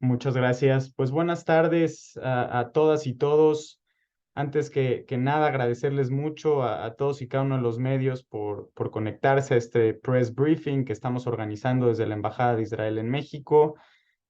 Muchas gracias. Pues buenas tardes a todas y todos. Antes que nada, agradecerles mucho a todos y cada uno de los medios por conectarse a este press briefing que estamos organizando desde la Embajada de Israel en México.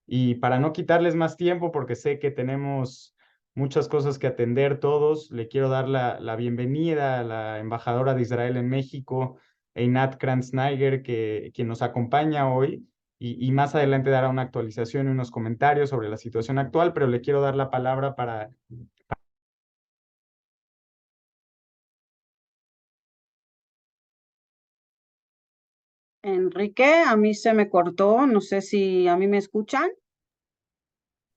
Y para no quitarles más tiempo, porque sé que tenemos muchas cosas que atender todos, le quiero dar la bienvenida a la embajadora de Israel en México, Einat Kranz-Neiger, quien nos acompaña hoy y más adelante dará una actualización y unos comentarios sobre la situación actual, pero le quiero dar la palabra para... Enrique, a mí se me cortó, no sé si a mí me escuchan.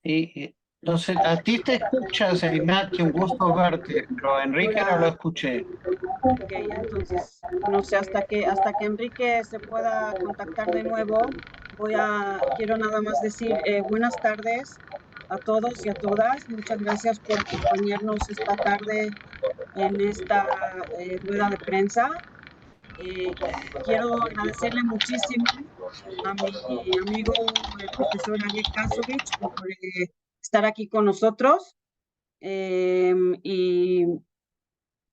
Entonces, a ti te escuchas, Ignacio, un gusto verte, pero a Enrique no lo Hola, escuché. ok, entonces no sé hasta que Enrique se pueda contactar de nuevo, quiero nada más decir buenas tardes a todos y a todas. Muchas gracias por acompañarnos esta tarde en esta rueda de prensa. Eh, Quiero agradecerle muchísimo a mi amigo, el profesor Ariel Kasovich, por estar aquí con nosotros y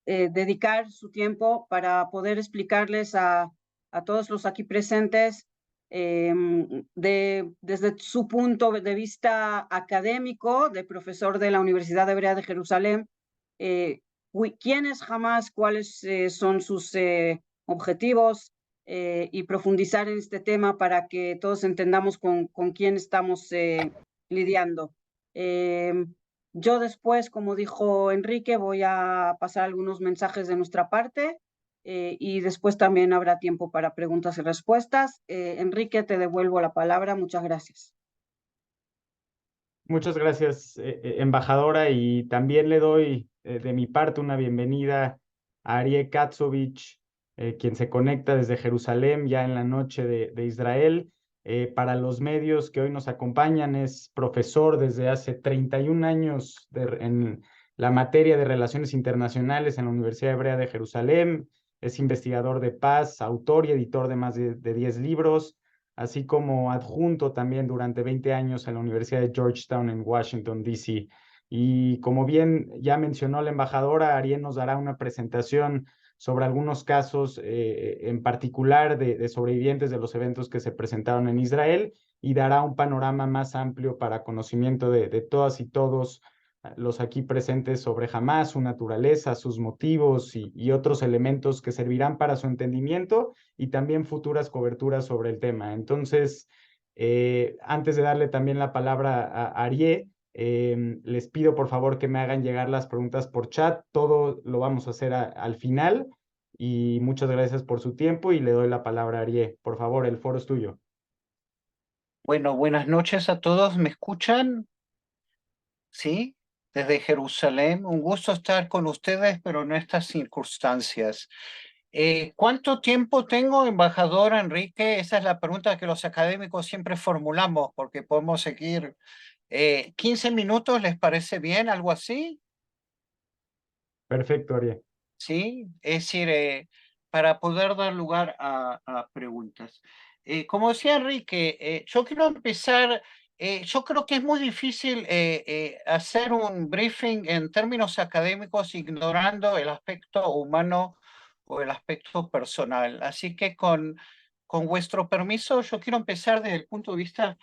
dedicar su tiempo para poder explicarles a todos los aquí presentes desde su punto de vista académico, de profesor de la Universidad Hebrea de Jerusalén, eh, quién es Hamas, cuáles son sus objetivos y profundizar en este tema para que todos entendamos con quién estamos lidiando. Yo después, como dijo Enrique, voy a pasar algunos mensajes de nuestra parte y después también habrá tiempo para preguntas y respuestas. Enrique, te devuelvo la palabra. Muchas gracias. Muchas gracias, embajadora, y también le doy de mi parte una bienvenida a Ariel Katsovich, quien se conecta desde Jerusalén ya en la noche de Israel. Para los medios que hoy nos acompañan, es profesor desde hace 31 años en la materia de Relaciones Internacionales en la Universidad Hebrea de Jerusalén. Es investigador de paz, autor y editor de más de 10 libros, así como adjunto también durante 20 años en la Universidad de Georgetown en Washington, D.C. Y como bien ya mencionó la embajadora, Ariel nos dará una presentación sobre algunos casos en particular de sobrevivientes de los eventos que se presentaron en Israel y dará un panorama más amplio para conocimiento de todas y todos los aquí presentes sobre Hamás, su naturaleza, sus motivos y otros elementos que servirán para su entendimiento y también futuras coberturas sobre el tema. Entonces, antes de darle también la palabra a Arié, les pido por favor que me hagan llegar las preguntas por chat. Todo lo vamos a hacer al final. Y muchas gracias por su tiempo y le doy la palabra a Arié. Por favor, el foro es tuyo. Bueno, buenas noches a todos, ¿me escuchan? Sí, desde Jerusalén, un gusto estar con ustedes, pero en estas circunstancias. ¿Cuánto tiempo tengo, embajador Enrique? Esa es la pregunta que los académicos siempre formulamos, porque podemos seguir. 15 minutos, ¿les parece bien? ¿Algo así? Perfecto, Arié. Sí, es decir, para poder dar lugar a preguntas. Como decía Enrique, yo quiero empezar, yo creo que es muy difícil hacer un briefing en términos académicos ignorando el aspecto humano o el aspecto personal. Así que con vuestro permiso, yo quiero empezar desde el punto de vista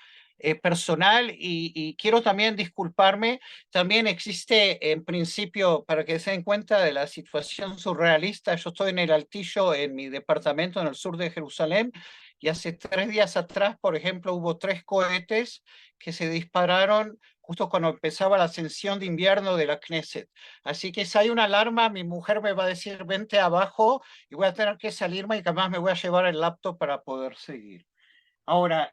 personal y quiero también disculparme. También existe, en principio, para que se den cuenta de la situación surrealista, yo estoy en el Altillo, en mi departamento en el sur de Jerusalén, y hace 3 días atrás, por ejemplo, hubo 3 cohetes que se dispararon justo cuando empezaba la ascensión de invierno de la Knesset. Así que si hay una alarma, mi mujer me va a decir, vente abajo, y voy a tener que salirme y además me voy a llevar el laptop para poder seguir. Ahora,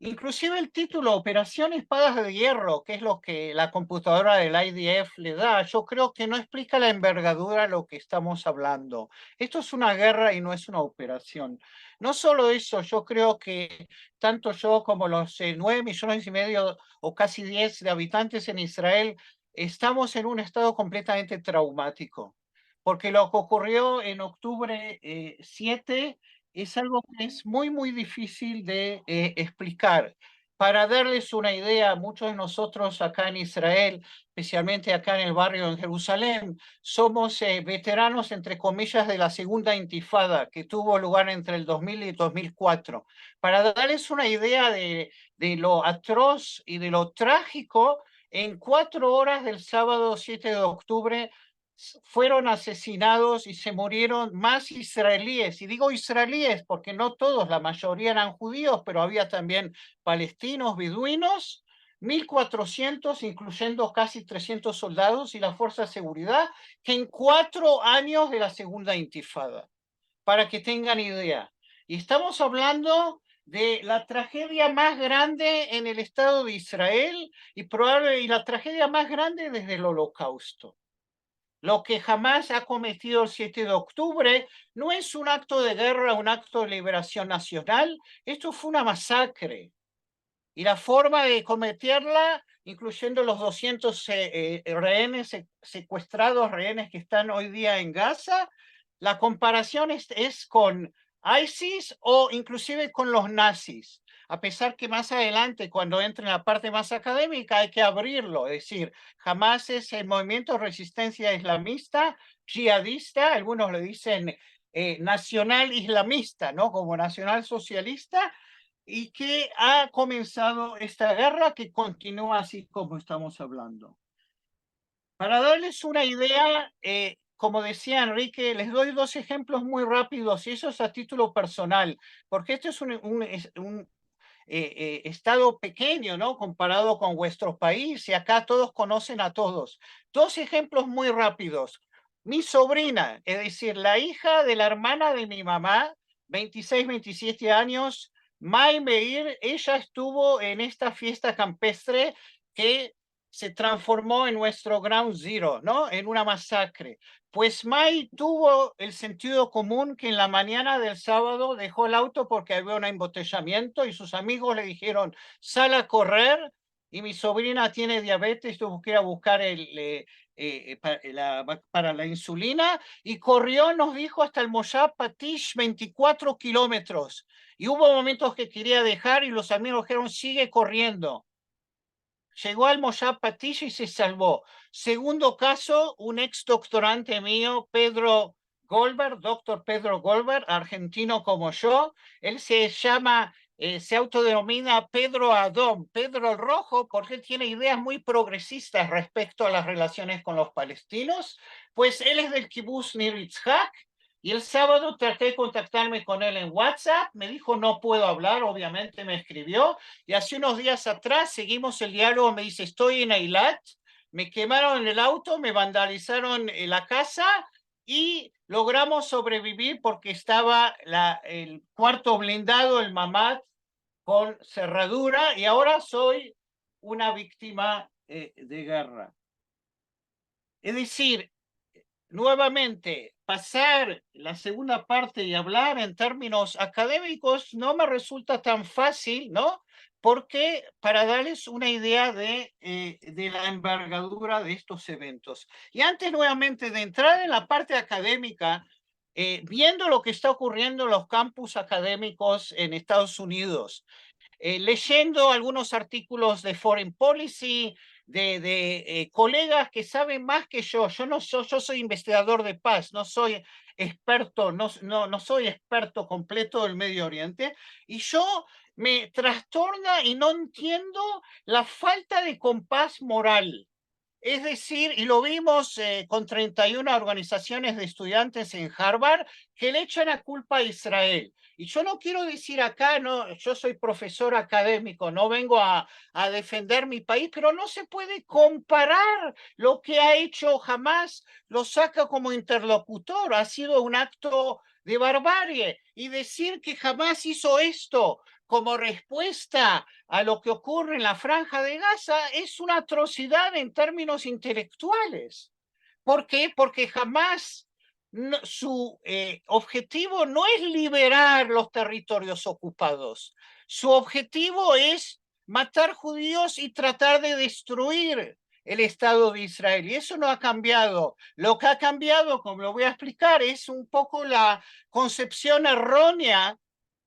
inclusive el título Operación Espadas de Hierro, que es lo que la computadora del IDF le da, yo creo que no explica la envergadura de lo que estamos hablando. Esto es una guerra y no es una operación. No solo eso, yo creo que tanto yo como los 9,5 millones o casi 10 de habitantes en Israel estamos en un estado completamente traumático, porque lo que ocurrió en octubre 7 es algo que es muy, muy difícil de explicar. Para darles una idea, muchos de nosotros acá en Israel, especialmente acá en el barrio en Jerusalén, somos veteranos, entre comillas, de la segunda intifada que tuvo lugar entre el 2000 y el 2004. Para darles una idea de lo atroz y de lo trágico, en 4 horas del sábado 7 de octubre fueron asesinados y se murieron más israelíes. Y digo israelíes porque no todos, la mayoría eran judíos, pero había también palestinos, beduinos, 1.400, incluyendo casi 300 soldados y la fuerza de seguridad, que en 4 años de la segunda intifada, para que tengan idea. Y estamos hablando de la tragedia más grande en el Estado de Israel y la tragedia más grande desde el Holocausto. Lo que jamás ha cometido el 7 de octubre no es un acto de guerra, un acto de liberación nacional, esto fue una masacre. Y la forma de cometerla, incluyendo los 200 rehenes secuestrados, rehenes que están hoy día en Gaza, la comparación es con ISIS o inclusive con los nazis. A pesar que más adelante, cuando entre en la parte más académica, hay que abrirlo. Es decir, jamás es el movimiento de resistencia islamista, yihadista, algunos le dicen nacional islamista, ¿no? Como nacional socialista, y que ha comenzado esta guerra que continúa así como estamos hablando. Para darles una idea, como decía Enrique, les doy 2 ejemplos muy rápidos, y eso es a título personal, porque este es un estado pequeño, ¿no? Comparado con vuestro país, y acá todos conocen a todos. 2 ejemplos muy rápidos. Mi sobrina, es decir, la hija de la hermana de mi mamá, 26, 27 años, May Meir, ella estuvo en esta fiesta campestre que se transformó en nuestro Ground Zero, ¿no? En una masacre. Pues May tuvo el sentido común que en la mañana del sábado dejó el auto porque había un embotellamiento y sus amigos le dijeron, sal a correr, y mi sobrina tiene diabetes, tuvo que ir a buscar para la insulina, y corrió, nos dijo, hasta el Moshab Patish, 24 kilómetros. Y hubo momentos que quería dejar y los amigos dijeron, sigue corriendo. Llegó al Moshab Patish y se salvó. Segundo caso, un ex doctorante mío, Pedro Goldberg, doctor Pedro Goldberg, argentino como yo. Él se autodenomina Pedro Adón, Pedro el Rojo, porque él tiene ideas muy progresistas respecto a las relaciones con los palestinos. Pues él es del kibbutz Nir Yitzhak, y el sábado traté de contactarme con él en WhatsApp, me dijo no puedo hablar, obviamente me escribió, y hace unos días atrás seguimos el diálogo, me dice estoy en Eilat, me quemaron el auto, me vandalizaron la casa y logramos sobrevivir porque estaba el cuarto blindado, el Mamad, con cerradura, y ahora soy una víctima de guerra. Es decir, nuevamente, pasar la segunda parte y hablar en términos académicos no me resulta tan fácil, ¿no? Porque para darles una idea de la envergadura de estos eventos. Y antes nuevamente de entrar en la parte académica, viendo lo que está ocurriendo en los campus académicos en Estados Unidos, leyendo algunos artículos de Foreign Policy, de colegas que saben más que yo. Yo soy investigador de paz, no soy experto, no soy experto completo del Medio Oriente, y yo me trastorna y no entiendo la falta de compás moral. Es decir, y lo vimos con 31 organizaciones de estudiantes en Harvard que le echan la culpa a Israel. Y yo no quiero decir acá, no, yo soy profesor académico, no vengo a defender mi país, pero no se puede comparar lo que ha hecho Hamás, lo saca como interlocutor, ha sido un acto de barbarie. Y decir que Hamás hizo esto como respuesta a lo que ocurre en la Franja de Gaza es una atrocidad en términos intelectuales. ¿Por qué? Porque jamás su objetivo no es liberar los territorios ocupados. Su objetivo es matar judíos y tratar de destruir el Estado de Israel. Y eso no ha cambiado. Lo que ha cambiado, como lo voy a explicar, es un poco la concepción errónea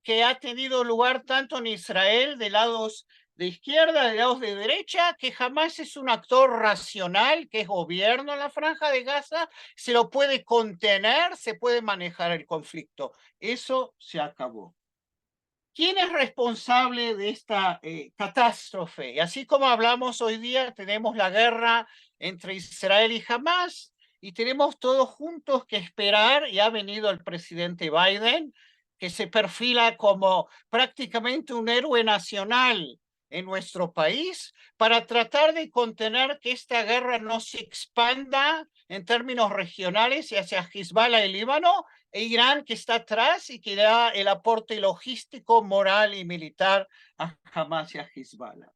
que ha tenido lugar tanto en Israel de lados de izquierda, de aliados de derecha, que Hamás es un actor racional, que es gobierno en la Franja de Gaza, se lo puede contener, se puede manejar el conflicto. Eso se acabó. ¿Quién es responsable de esta catástrofe? Y así como hablamos hoy día, tenemos la guerra entre Israel y Hamás, y tenemos todos juntos que esperar, y ha venido el presidente Biden, que se perfila como prácticamente un héroe nacional en nuestro país, para tratar de contener que esta guerra no se expanda en términos regionales y hacia Hezbollah y Líbano, e Irán, que está atrás y que da el aporte logístico, moral y militar a Hamás y a Hezbollah.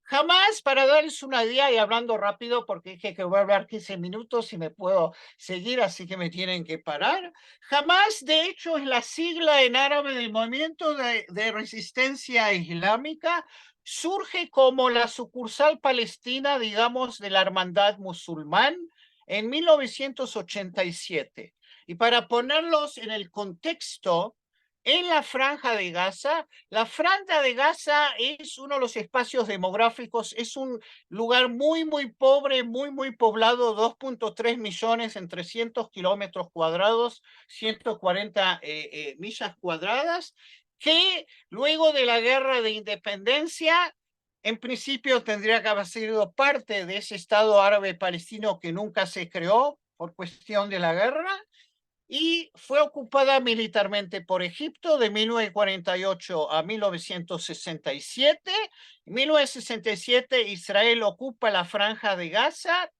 Hamás, para darles una idea, y hablando rápido porque dije que voy a hablar 15 minutos y me puedo seguir, así que me tienen que parar. Hamás, de hecho, es la sigla en árabe del movimiento de resistencia islámica. Surge como la sucursal palestina, digamos, de la hermandad musulmán en 1987. Y para ponerlos en el contexto, en la Franja de Gaza es uno de los espacios demográficos, es un lugar muy, muy pobre, muy, muy poblado, 2.3 millones en 300 kilómetros cuadrados, 140 millas cuadradas, que luego de la guerra de independencia, en principio tendría que haber sido parte de ese Estado árabe palestino que nunca se creó por cuestión de la guerra, y fue ocupada militarmente por Egipto de 1948 a 1967. En 1967 Israel ocupa la Franja de Gaza,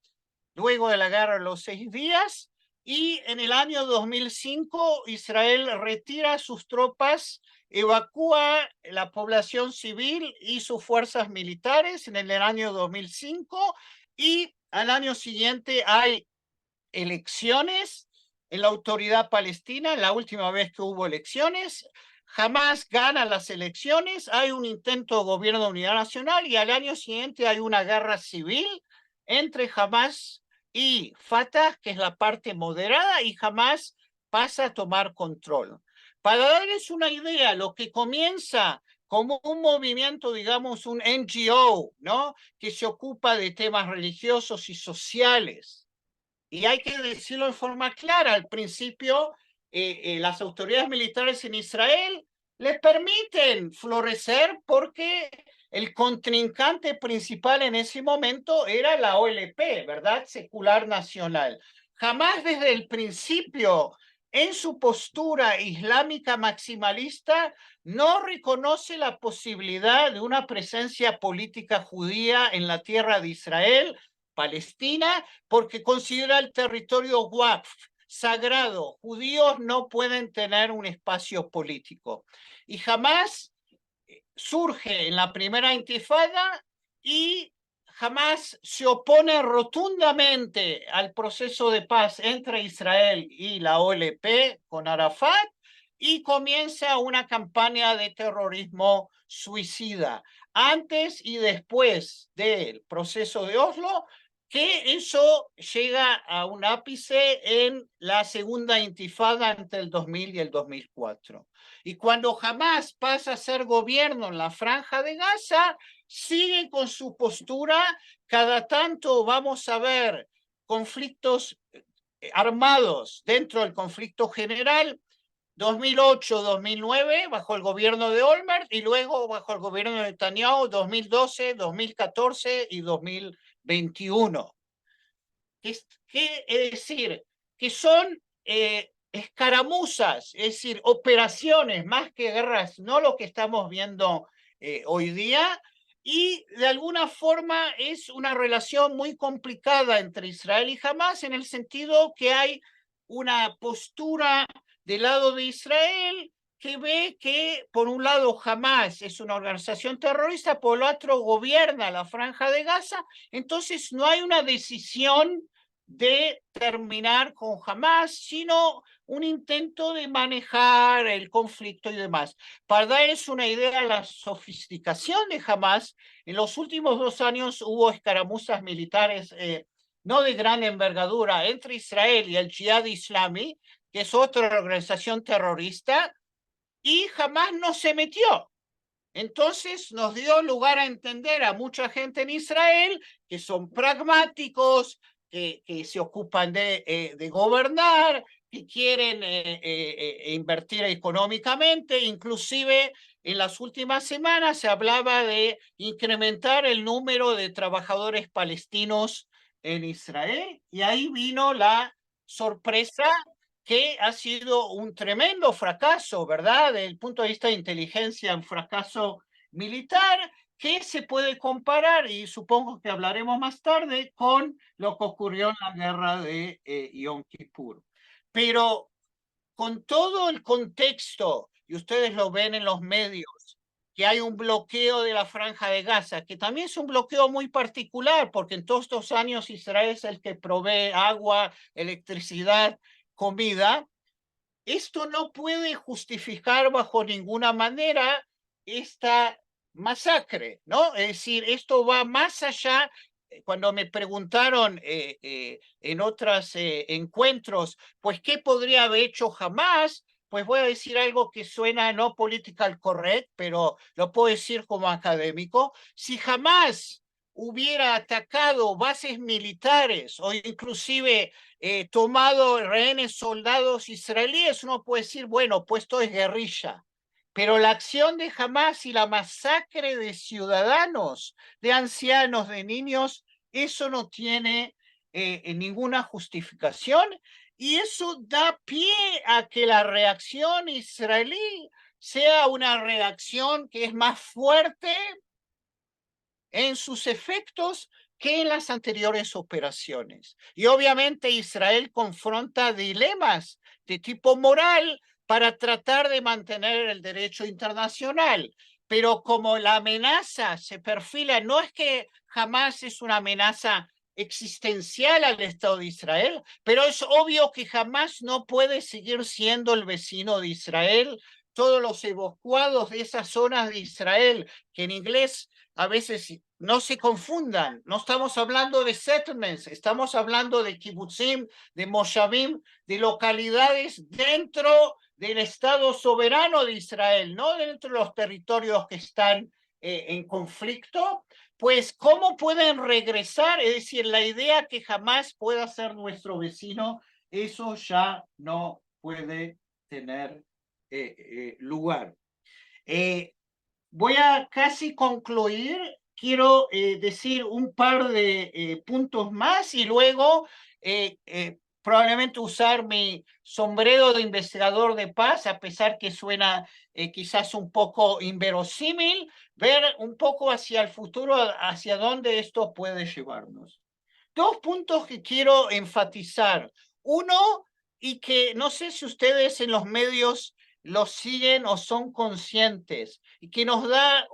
luego de la guerra de los 6 días, y en el año 2005 Israel retira sus tropas, evacúa la población civil y sus fuerzas militares en el año 2005, y al año siguiente hay elecciones en la autoridad palestina, la última vez que hubo elecciones. Hamás gana las elecciones, hay un intento de gobierno de unidad nacional y al año siguiente hay una guerra civil entre Hamás y Fatah, que es la parte moderada, y Hamás pasa a tomar control. Para darles una idea, lo que comienza como un movimiento, digamos, un NGO, ¿no?, que se ocupa de temas religiosos y sociales, y hay que decirlo de forma clara, al principio las autoridades militares en Israel les permiten florecer porque el contrincante principal en ese momento era la OLP, ¿verdad? Secular Nacional. Jamás desde el principio, en su postura islámica maximalista, no reconoce la posibilidad de una presencia política judía en la tierra de Israel, Palestina, porque considera el territorio Waqf sagrado. Judíos no pueden tener un espacio político. Y jamás surge en la primera intifada y jamás se opone rotundamente al proceso de paz entre Israel y la OLP con Arafat, y comienza una campaña de terrorismo suicida antes y después del proceso de Oslo, que eso llega a un ápice en la segunda intifada entre el 2000 y el 2004. Y cuando Hamás pasa a ser gobierno en la Franja de Gaza, sigue con su postura. Cada tanto vamos a ver conflictos armados dentro del conflicto general, 2008-2009 bajo el gobierno de Olmert, y luego bajo el gobierno de Netanyahu 2012, 2014 y 2021. Es decir, que son escaramuzas, es decir, operaciones más que guerras, no lo que estamos viendo hoy día, y de alguna forma es una relación muy complicada entre Israel y Hamás, en el sentido que hay una postura del lado de Israel que ve que, por un lado, Hamás es una organización terrorista, por el otro gobierna la Franja de Gaza. Entonces no hay una decisión de terminar con Hamás, sino un intento de manejar el conflicto y demás. Para darles una idea de la sofisticación de Hamás, en los últimos 2 años hubo escaramuzas militares no de gran envergadura entre Israel y el Jihad Islami, que es otra organización terrorista, y Hamás no se metió Entonces nos dio lugar a entender a mucha gente en Israel que son pragmáticos, que se ocupan de gobernar, que quieren invertir económicamente, inclusive en las últimas semanas se hablaba de incrementar el número de trabajadores palestinos en Israel, y ahí vino la sorpresa que ha sido un tremendo fracaso, ¿verdad? Desde el punto de vista de inteligencia, un fracaso militar que se puede comparar, y supongo que hablaremos más tarde, con lo que ocurrió en la guerra de Yom Kippur. Pero con todo el contexto, y ustedes lo ven en los medios, que hay un bloqueo de la Franja de Gaza, que también es un bloqueo muy particular, porque en todos estos años Israel es el que provee agua, electricidad, comida. Esto no puede justificar bajo ninguna manera esta masacre, ¿no? Es decir, esto va más allá. Cuando me preguntaron en otros encuentros, pues, ¿qué podría haber hecho Hamás? Pues voy a decir algo que suena no political correct, pero lo puedo decir como académico. Si Hamás hubiera atacado bases militares o inclusive tomado rehenes soldados israelíes, uno puede decir, bueno, pues esto es guerrilla. Pero la acción de Hamás y la masacre de ciudadanos, de ancianos, de niños, eso no tiene ninguna justificación, y eso da pie a que la reacción israelí sea una reacción que es más fuerte en sus efectos que en las anteriores operaciones. Y obviamente Israel confronta dilemas de tipo moral para tratar de mantener el derecho internacional. Pero como la amenaza se perfila, no es que jamás es una amenaza existencial al Estado de Israel, pero es obvio que jamás no puede seguir siendo el vecino de Israel. Todos los evacuados de esas zonas de Israel, que en inglés a veces no se confundan, no estamos hablando de settlements, estamos hablando de kibbutzim, de moshavim, de localidades dentro del Estado soberano de Israel, no dentro de los territorios que están en conflicto. Pues, ¿cómo pueden regresar? Es decir, la idea que jamás pueda ser nuestro vecino, eso ya no puede tener lugar. Voy a casi concluir. Quiero decir un par de puntos más y luego probablemente usar mi sombrero de investigador de paz, a pesar que suena quizás un poco inverosímil, ver un poco hacia el futuro, hacia dónde esto puede llevarnos. Dos puntos que quiero enfatizar. Uno, y que no sé si ustedes en los medios los siguen o son conscientes, y que nos da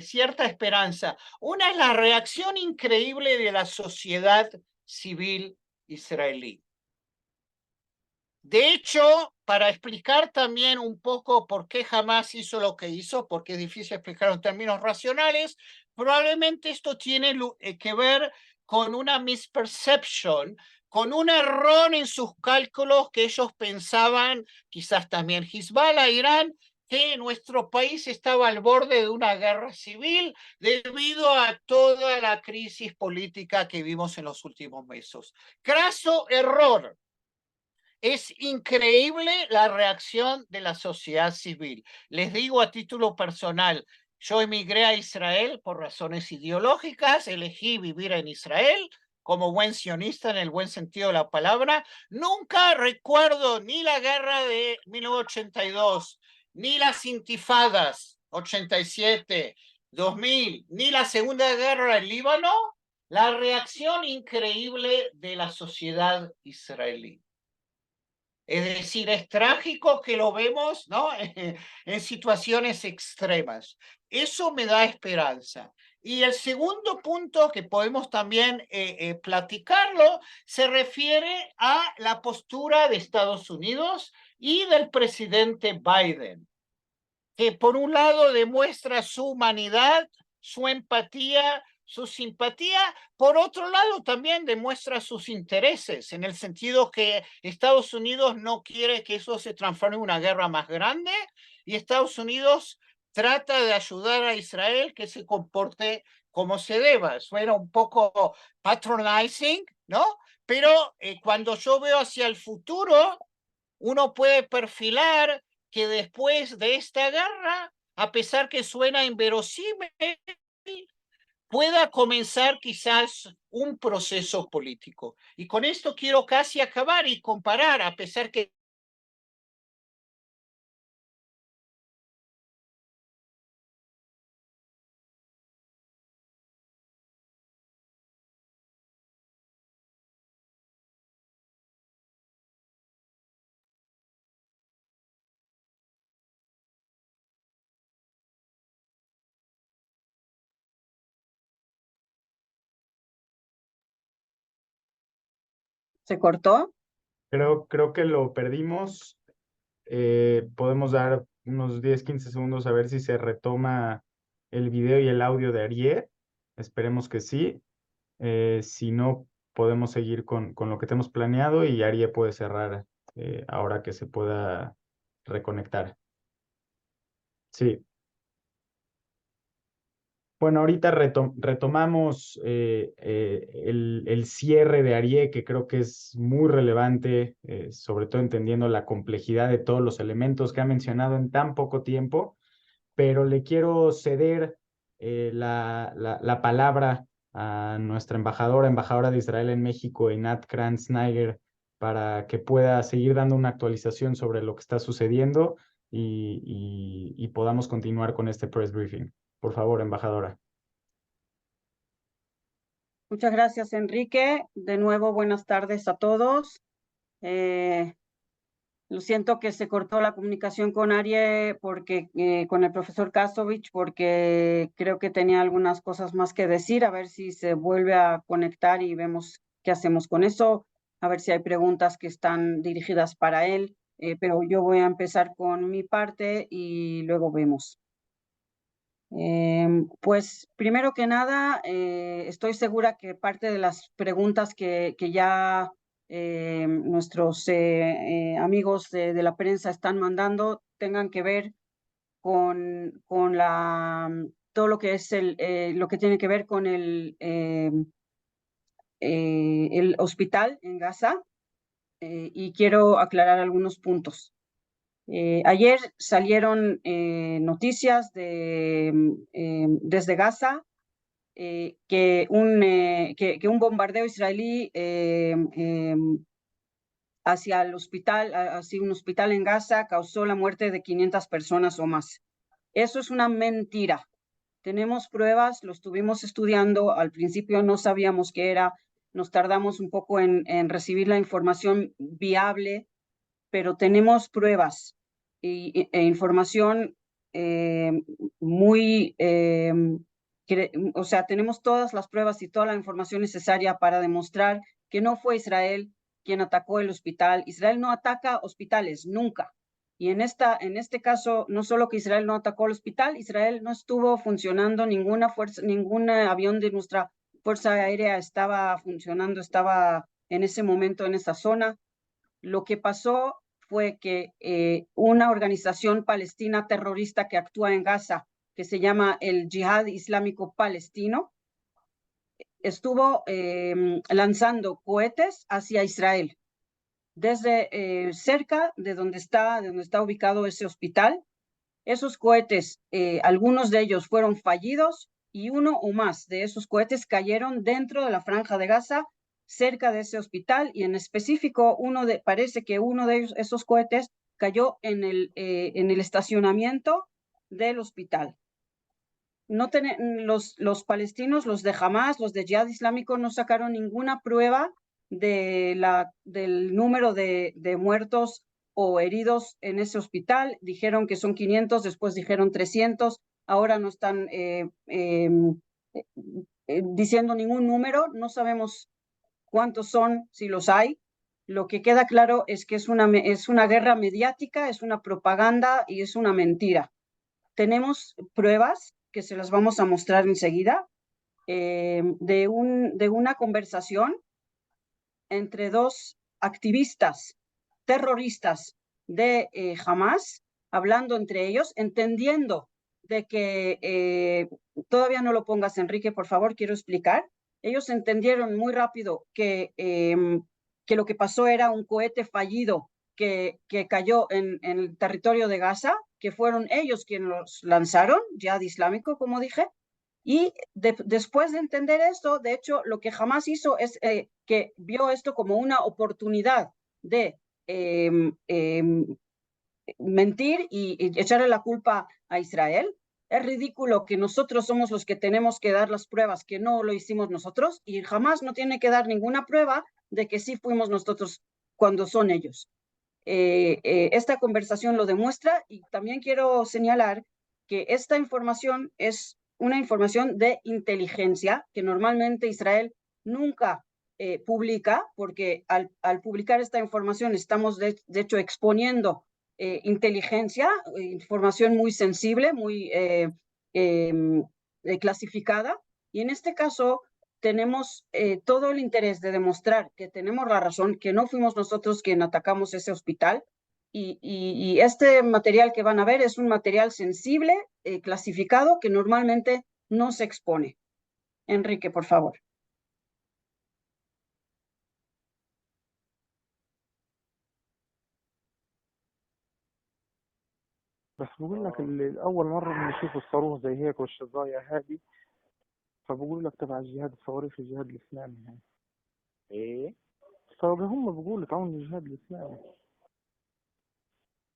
cierta esperanza. Una es la reacción increíble de la sociedad civil israelí. De hecho, para explicar también un poco por qué Hamás hizo lo que hizo, porque es difícil explicar en términos racionales, probablemente esto tiene que ver con una misperception, con un error en sus cálculos, que ellos pensaban, quizás también Hezbollah, Irán, que nuestro país estaba al borde de una guerra civil debido a toda la crisis política que vimos en los últimos meses. Craso error. Es increíble la reacción de la sociedad civil. Les digo a título personal, yo emigré a Israel por razones ideológicas, elegí vivir en Israel como buen sionista en el buen sentido de la palabra. Nunca recuerdo ni la guerra de 1982, ni las intifadas 87, 2000, ni la Segunda Guerra del Líbano, la reacción increíble de la sociedad israelí. Es decir, es trágico que lo vemos, ¿no? En situaciones extremas. Eso me da esperanza. Y el segundo punto que podemos también platicarlo se refiere a la postura de Estados Unidos y del presidente Biden, que por un lado demuestra su humanidad, su empatía, su simpatía, por otro lado también demuestra sus intereses, en el sentido que Estados Unidos no quiere que eso se transforme en una guerra más grande, y Estados Unidos trata de ayudar a Israel que se comporte como se deba. Suena un poco patronizing, ¿no? Pero cuando yo veo hacia el futuro, uno puede perfilar que después de esta guerra, a pesar que suena inverosímil, pueda comenzar quizás un proceso político. Y con esto quiero casi acabar y comparar, a pesar que ¿Se cortó? Creo que lo perdimos. Podemos dar unos 10, 15 segundos a ver si se retoma el video y el audio de Ariel. Esperemos que sí. Si no, podemos seguir con lo que tenemos planeado y Ariel puede cerrar ahora que se pueda reconectar. Sí. Bueno, ahorita retomamos el cierre de Ariel, que creo que es muy relevante, sobre todo entendiendo la complejidad de todos los elementos que ha mencionado en tan poco tiempo, pero le quiero ceder la palabra a nuestra embajadora de Israel en México, Einat Kranz-Snyder, para que pueda seguir dando una actualización sobre lo que está sucediendo y podamos continuar con este press briefing. Por favor, embajadora. Muchas gracias, Enrique. De nuevo, buenas tardes a todos. Lo siento que se cortó la comunicación con Arie porque con el profesor Kasovich, porque creo que tenía algunas cosas más que decir. A ver si se vuelve a conectar y vemos qué hacemos con eso. A ver si hay preguntas que están dirigidas para él. Pero yo voy a empezar con mi parte y luego vemos. Pues primero que nada, estoy segura que parte de las preguntas que ya nuestros amigos de la prensa están mandando tengan que ver con todo lo que es lo que tiene que ver con el hospital en Gaza, y quiero aclarar algunos puntos. Ayer salieron noticias desde Gaza que un bombardeo israelí hacia el hospital, hacia un hospital en Gaza, causó la muerte de 500 personas o más. Eso es una mentira. Tenemos pruebas, lo estuvimos estudiando, al principio no sabíamos qué era, nos tardamos un poco en recibir la información viable, pero tenemos pruebas e información muy, o sea, tenemos todas las pruebas y toda la información necesaria para demostrar que no fue Israel quien atacó el hospital. Israel no ataca hospitales, nunca. Y en este caso, no solo que Israel no atacó el hospital, Israel no estuvo funcionando, ninguna fuerza, ningún avión de nuestra Fuerza Aérea estaba funcionando, estaba en ese momento en esa zona. Lo que pasó fue que una organización palestina terrorista que actúa en Gaza, que se llama el Yihad Islámico Palestino, estuvo lanzando cohetes hacia Israel desde cerca de donde está ubicado ese hospital. Esos cohetes, algunos de ellos fueron fallidos y uno o más de esos cohetes cayeron dentro de la franja de Gaza, cerca de ese hospital, y en específico parece que uno de esos cohetes cayó en el estacionamiento del hospital. Los palestinos, los de Hamas, los de Jihad Islámico, no sacaron ninguna prueba del número de muertos o heridos en ese hospital. Dijeron que son 500, después dijeron 300, ahora no están diciendo ningún número, no sabemos cuántos son, si los hay. Lo que queda claro es que es una guerra mediática, es una propaganda y es una mentira. Tenemos pruebas que se las vamos a mostrar enseguida, de una conversación entre dos activistas terroristas de Hamas, hablando entre ellos, entendiendo de que todavía no lo pongas, Enrique, por favor, quiero explicar. Ellos entendieron muy rápido que lo que pasó era un cohete fallido que cayó en el territorio de Gaza, que fueron ellos quienes los lanzaron, Jihad Islámico, como dije, y después de entender esto, de hecho, lo que Hamás hizo es que vio esto como una oportunidad de mentir y echarle la culpa a Israel. Es ridículo que nosotros somos los que tenemos que dar las pruebas, que no lo hicimos nosotros, y jamás no tiene que dar ninguna prueba de que sí fuimos nosotros cuando son ellos. Esta conversación lo demuestra, y también quiero señalar que esta información es una información de inteligencia que normalmente Israel nunca publica, porque al publicar esta información estamos de hecho exponiendo inteligencia, información muy sensible, muy clasificada, y en este caso tenemos todo el interés de demostrar que tenemos la razón, que no fuimos nosotros quien atacamos ese hospital, y este material que van a ver es un material sensible, clasificado, que normalmente no se expone. Enrique, por favor. بس بقول لك أول مرة بنشوف الصاروخ زي هيك والشظايا هذه، فبقول لك تبع الجهاد الصواريخ الجهاد الإسلامي يعني. ايه فهم بيقولوا تعاون الجهاد الإسلامي.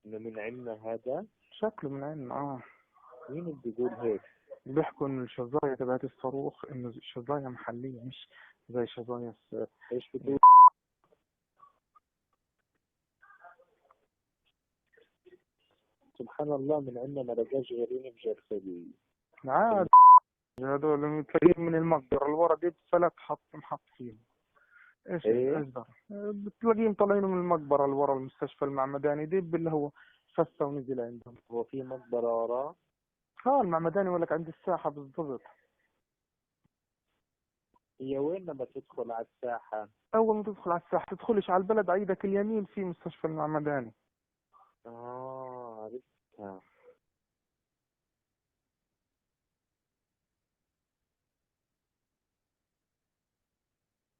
انه من عندنا هذا؟ شكله من عندنا. مين اللي بيقول هيك؟ بيحكوا إن الشظايا تبعت الصاروخ إنه شظايا محلية مش زي شظايا ايش بتقول؟ سبحان الله، من عندنا ما لقاش غيرين بجرسلي. عاد هذول تلاقيهم من المقبرة اللي ورا دي بفلك محط فيهم. ايش اصدر بتلاقيهم طالعين من المقبرة اللي ورا المستشفى المعمداني دي اللي هو فسه ونزل عندهم. هو في مقبرة وراه؟ المعمداني يقول لك عند الساحة بالضبط. هي وين لما تدخل على الساحة؟ أول ما تدخل على الساحة تدخلش على البلد، على ايدك اليمين في مستشفى المعمداني. عرفتها.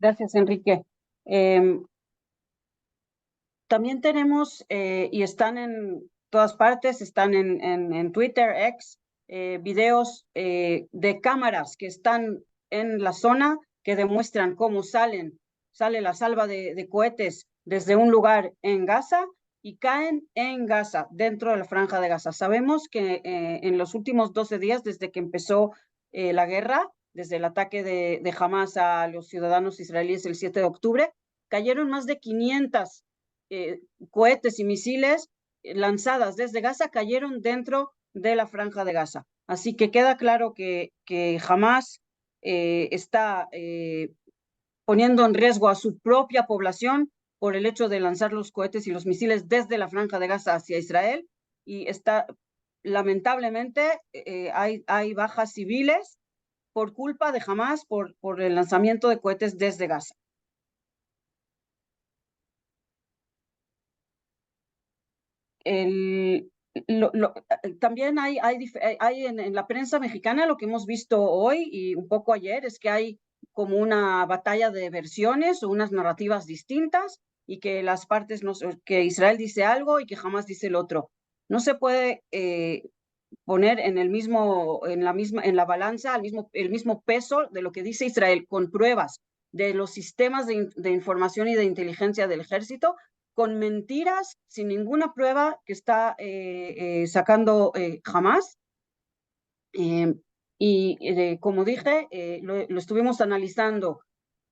Gracias, Enrique. También tenemos, y están en todas partes, están en Twitter, X, videos de cámaras que están en la zona que demuestran cómo sale la salva de cohetes desde un lugar en Gaza y caen en Gaza, dentro de la franja de Gaza. Sabemos que en los últimos 12 días, desde que empezó la guerra, desde el ataque de Hamás a los ciudadanos israelíes el 7 de octubre, cayeron más de 500 cohetes y misiles lanzadas desde Gaza, cayeron dentro de la franja de Gaza. Así que queda claro que Hamás está poniendo en riesgo a su propia población por el hecho de lanzar los cohetes y los misiles desde la franja de Gaza hacia Israel, y lamentablemente hay bajas civiles por culpa de Hamás por el lanzamiento de cohetes desde Gaza. También hay en la prensa mexicana, lo que hemos visto hoy y un poco ayer, es que hay como una batalla de versiones o unas narrativas distintas, y que las partes, que Israel dice algo y que Hamás dice el otro. No se puede poner en la balanza el mismo peso de lo que dice Israel con pruebas de los sistemas de información y de inteligencia del ejército, con mentiras sin ninguna prueba que está sacando Hamás. Como dije, lo estuvimos analizando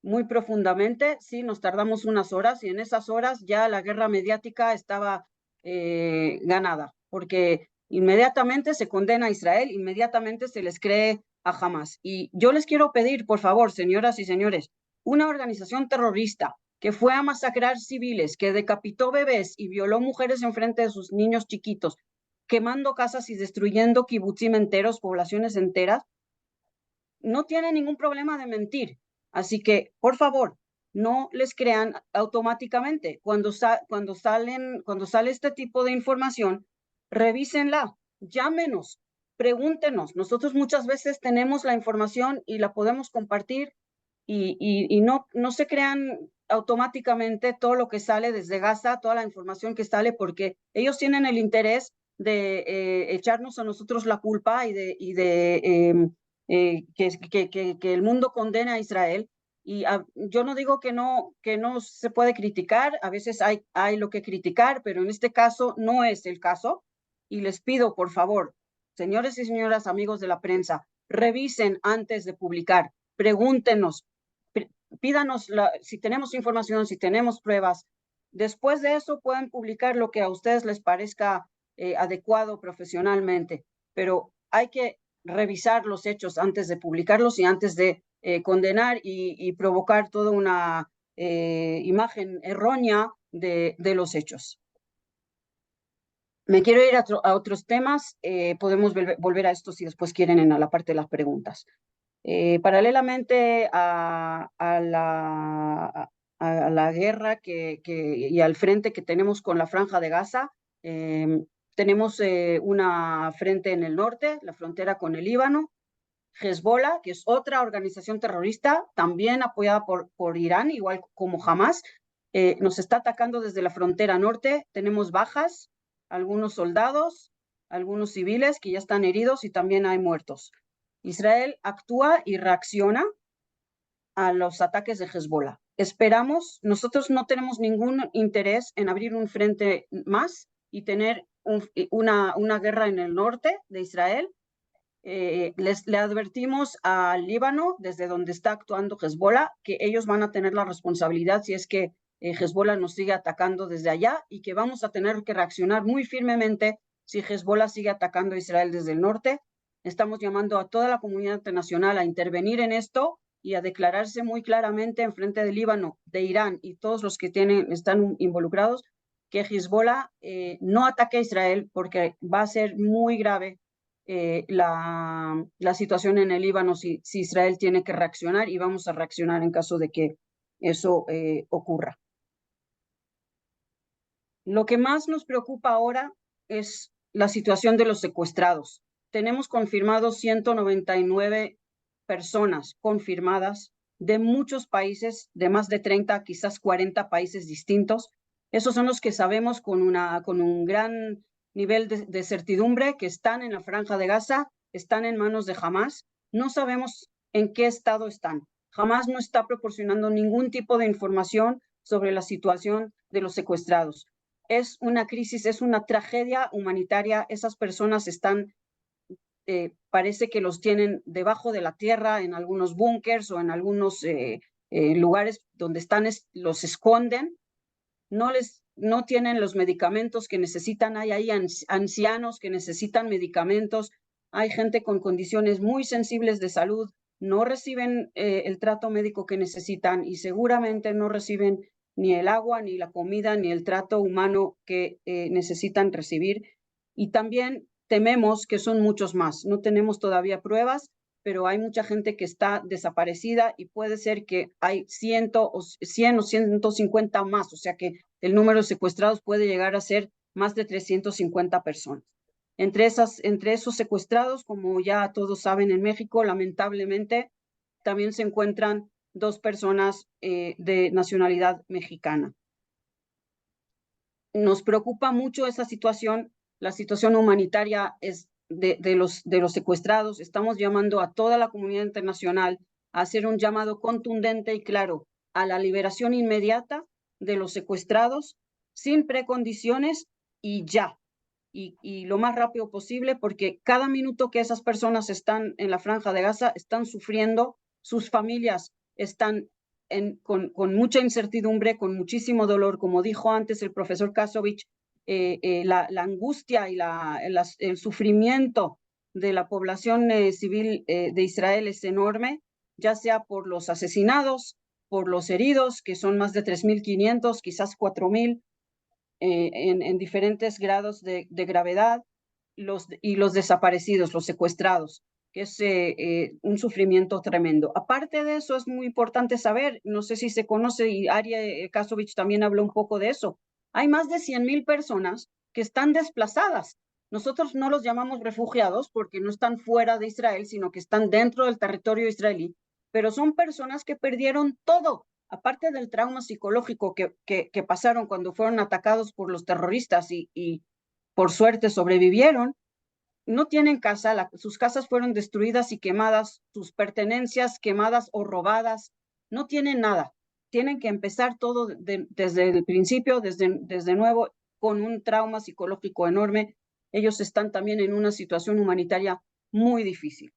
muy profundamente. Sí, nos tardamos unas horas, y en esas horas ya la guerra mediática estaba ganada, porque inmediatamente se condena a Israel, inmediatamente se les cree a Hamás. Y yo les quiero pedir, por favor, señoras y señores, una organización terrorista que fue a masacrar civiles, que decapitó bebés y violó mujeres en frente de sus niños chiquitos, quemando casas y destruyendo kibutzim enteros, poblaciones enteras, no tiene ningún problema de mentir. Así que, por favor, no les crean automáticamente. Cuando sale este tipo de información, revísenla, llámenos, pregúntenos. Nosotros muchas veces tenemos la información y la podemos compartir y no se crean automáticamente todo lo que sale desde Gaza, toda la información que sale, porque ellos tienen el interés de echarnos a nosotros la culpa y de que el mundo condene a Israel. Y yo no digo que no se puede criticar, a veces hay lo que criticar, pero en este caso no es el caso. Y les pido, por favor, señores y señoras, amigos de la prensa, revisen antes de publicar, pregúntenos, pídanos si tenemos información, si tenemos pruebas. Después de eso pueden publicar lo que a ustedes les parezca adecuado profesionalmente, pero hay que revisar los hechos antes de publicarlos y antes de condenar y provocar toda una imagen errónea de los hechos. Me quiero ir a otros temas, podemos volver a esto si después quieren en la parte de las preguntas. Paralelamente a la guerra y al frente que tenemos con la Franja de Gaza, tenemos una frente en el norte, la frontera con el Líbano, Hezbollah, que es otra organización terrorista, también apoyada por Irán, igual como Hamas, nos está atacando desde la frontera norte. Tenemos bajas, algunos soldados, algunos civiles que ya están heridos y también hay muertos. Israel actúa y reacciona a los ataques de Hezbollah. Esperamos, nosotros no tenemos ningún interés en abrir un frente más y tener una guerra en el norte de Israel. Le advertimos al Líbano, desde donde está actuando Hezbollah, que ellos van a tener la responsabilidad si es que Hezbollah nos sigue atacando desde allá y que vamos a tener que reaccionar muy firmemente si Hezbollah sigue atacando a Israel desde el norte. Estamos llamando a toda la comunidad internacional a intervenir en esto y a declararse muy claramente en frente del Líbano, de Irán y todos los que están involucrados, que Hezbollah no ataque a Israel porque va a ser muy grave la situación en el Líbano si Israel tiene que reaccionar, y vamos a reaccionar en caso de que eso ocurra. Lo que más nos preocupa ahora es la situación de los secuestrados. Tenemos confirmados 199 personas confirmadas de muchos países, de más de 30, quizás 40 países distintos. Esos son los que sabemos con un gran nivel de certidumbre que están en la Franja de Gaza, están en manos de Hamas. No sabemos en qué estado están. Hamas no está proporcionando ningún tipo de información sobre la situación de los secuestrados. Es una crisis, es una tragedia humanitaria. Esas personas están, parece que los tienen debajo de la tierra, en algunos búnkers o en algunos lugares donde están, los esconden. No tienen los medicamentos que necesitan. Hay ahí ancianos que necesitan medicamentos. Hay gente con condiciones muy sensibles de salud. No reciben el trato médico que necesitan y seguramente no reciben ni el agua, ni la comida, ni el trato humano que necesitan recibir. Y también tememos que son muchos más. No tenemos todavía pruebas, pero hay mucha gente que está desaparecida y puede ser que hay 100 o 150 más, o sea que el número de secuestrados puede llegar a ser más de 350 personas. Entre esos secuestrados, como ya todos saben, en México, lamentablemente, también se encuentran 2 personas de nacionalidad mexicana. Nos preocupa mucho esa situación, la situación humanitaria es de los secuestrados. Estamos llamando a toda la comunidad internacional a hacer un llamado contundente y claro a la liberación inmediata de los secuestrados, sin precondiciones y ya. Y lo más rápido posible, porque cada minuto que esas personas están en la Franja de Gaza están sufriendo, sus familias están con mucha incertidumbre, con muchísimo dolor. Como dijo antes el profesor Kasovich, la angustia y el sufrimiento de la población civil de Israel es enorme, ya sea por los asesinados, por los heridos, que son más de 3.500, quizás 4.000, en diferentes grados de gravedad, y los desaparecidos, los secuestrados, que es un sufrimiento tremendo. Aparte de eso, es muy importante saber, no sé si se conoce, y Aria Kasovich también habló un poco de eso, hay más de 100.000 personas que están desplazadas, Nosotros no los llamamos refugiados porque no están fuera de Israel, sino que están dentro del territorio israelí, pero son personas que perdieron todo, aparte del trauma psicológico que pasaron cuando fueron atacados por los terroristas y por suerte sobrevivieron. No tienen casa, sus casas fueron destruidas y quemadas, sus pertenencias quemadas o robadas, no tienen nada. Tienen que empezar todo desde el principio, desde nuevo, con un trauma psicológico enorme. Ellos están también en una situación humanitaria muy difícil.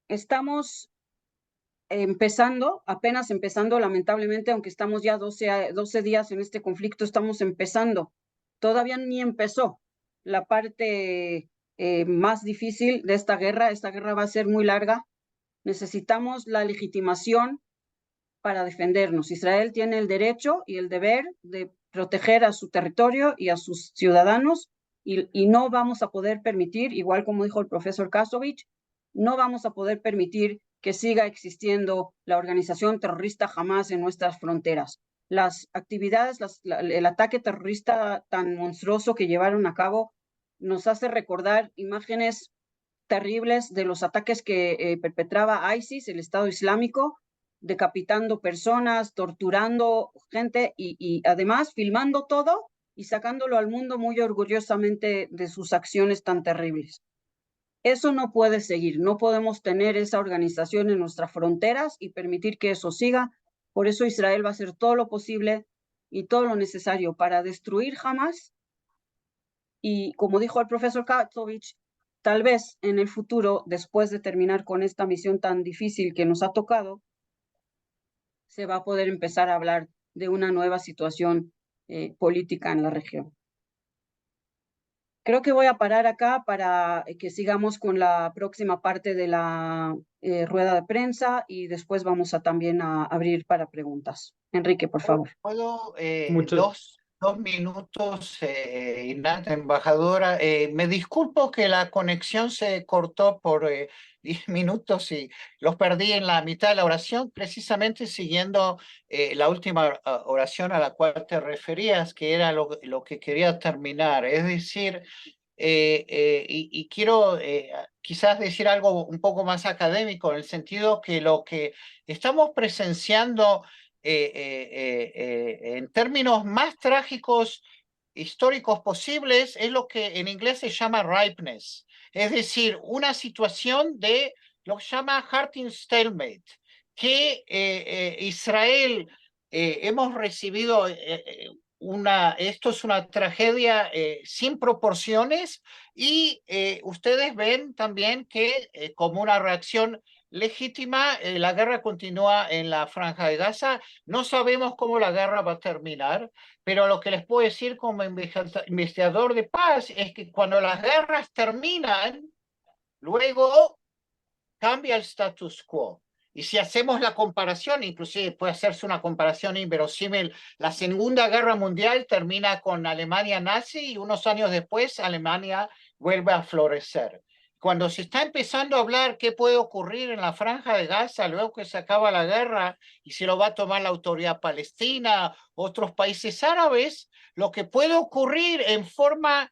Estamos apenas empezando, lamentablemente, aunque estamos ya 12 días en este conflicto, estamos empezando. Todavía ni empezó la parte más difícil de esta guerra. Esta guerra va a ser muy larga. Necesitamos la legitimación para defendernos. Israel tiene el derecho y el deber de proteger a su territorio y a sus ciudadanos y no vamos a poder permitir, igual como dijo el profesor Kasovich, no vamos a poder permitir que siga existiendo la organización terrorista Hamas en nuestras fronteras. Las actividades, el ataque terrorista tan monstruoso que llevaron a cabo nos hace recordar imágenes terribles de los ataques que perpetraba ISIS, el Estado Islámico, decapitando personas, torturando gente y además filmando todo y sacándolo al mundo muy orgullosamente de sus acciones tan terribles. Eso no puede seguir, no podemos tener esa organización en nuestras fronteras y permitir que eso siga. Por eso Israel va a hacer todo lo posible y todo lo necesario para destruir Hamas. Y como dijo el profesor Katzovich, tal vez en el futuro, después de terminar con esta misión tan difícil que nos ha tocado, se va a poder empezar a hablar de una nueva situación política en la región. Creo que voy a parar acá para que sigamos con la próxima parte de la rueda de prensa y después vamos a también a abrir para preguntas. Enrique, por favor. ¿Puedo Muchos. dos minutos, Inat, embajadora? Me disculpo que la conexión se cortó por 10 minutos y los perdí en la mitad de la oración, precisamente siguiendo la última oración a la cual te referías, que era lo que quería terminar. Es decir, y quiero quizás decir algo un poco más académico, en el sentido que lo que estamos presenciando en términos más trágicos históricos posibles es lo que en inglés se llama ripeness, es decir, una situación de lo que se llama Harting Stalemate, que Israel hemos recibido esto es una tragedia sin proporciones y ustedes ven también que como una reacción legítima, la guerra continúa en la Franja de Gaza. No sabemos cómo la guerra va a terminar, pero lo que les puedo decir como investigador de paz es que cuando las guerras terminan, luego cambia el status quo. Y si hacemos la comparación, inclusive puede hacerse una comparación inverosímil, la Segunda Guerra Mundial termina con Alemania nazi y unos años después Alemania vuelve a florecer. Cuando se está empezando a hablar qué puede ocurrir en la Franja de Gaza luego que se acaba la guerra y si lo va a tomar la autoridad palestina, otros países árabes, lo que puede ocurrir en forma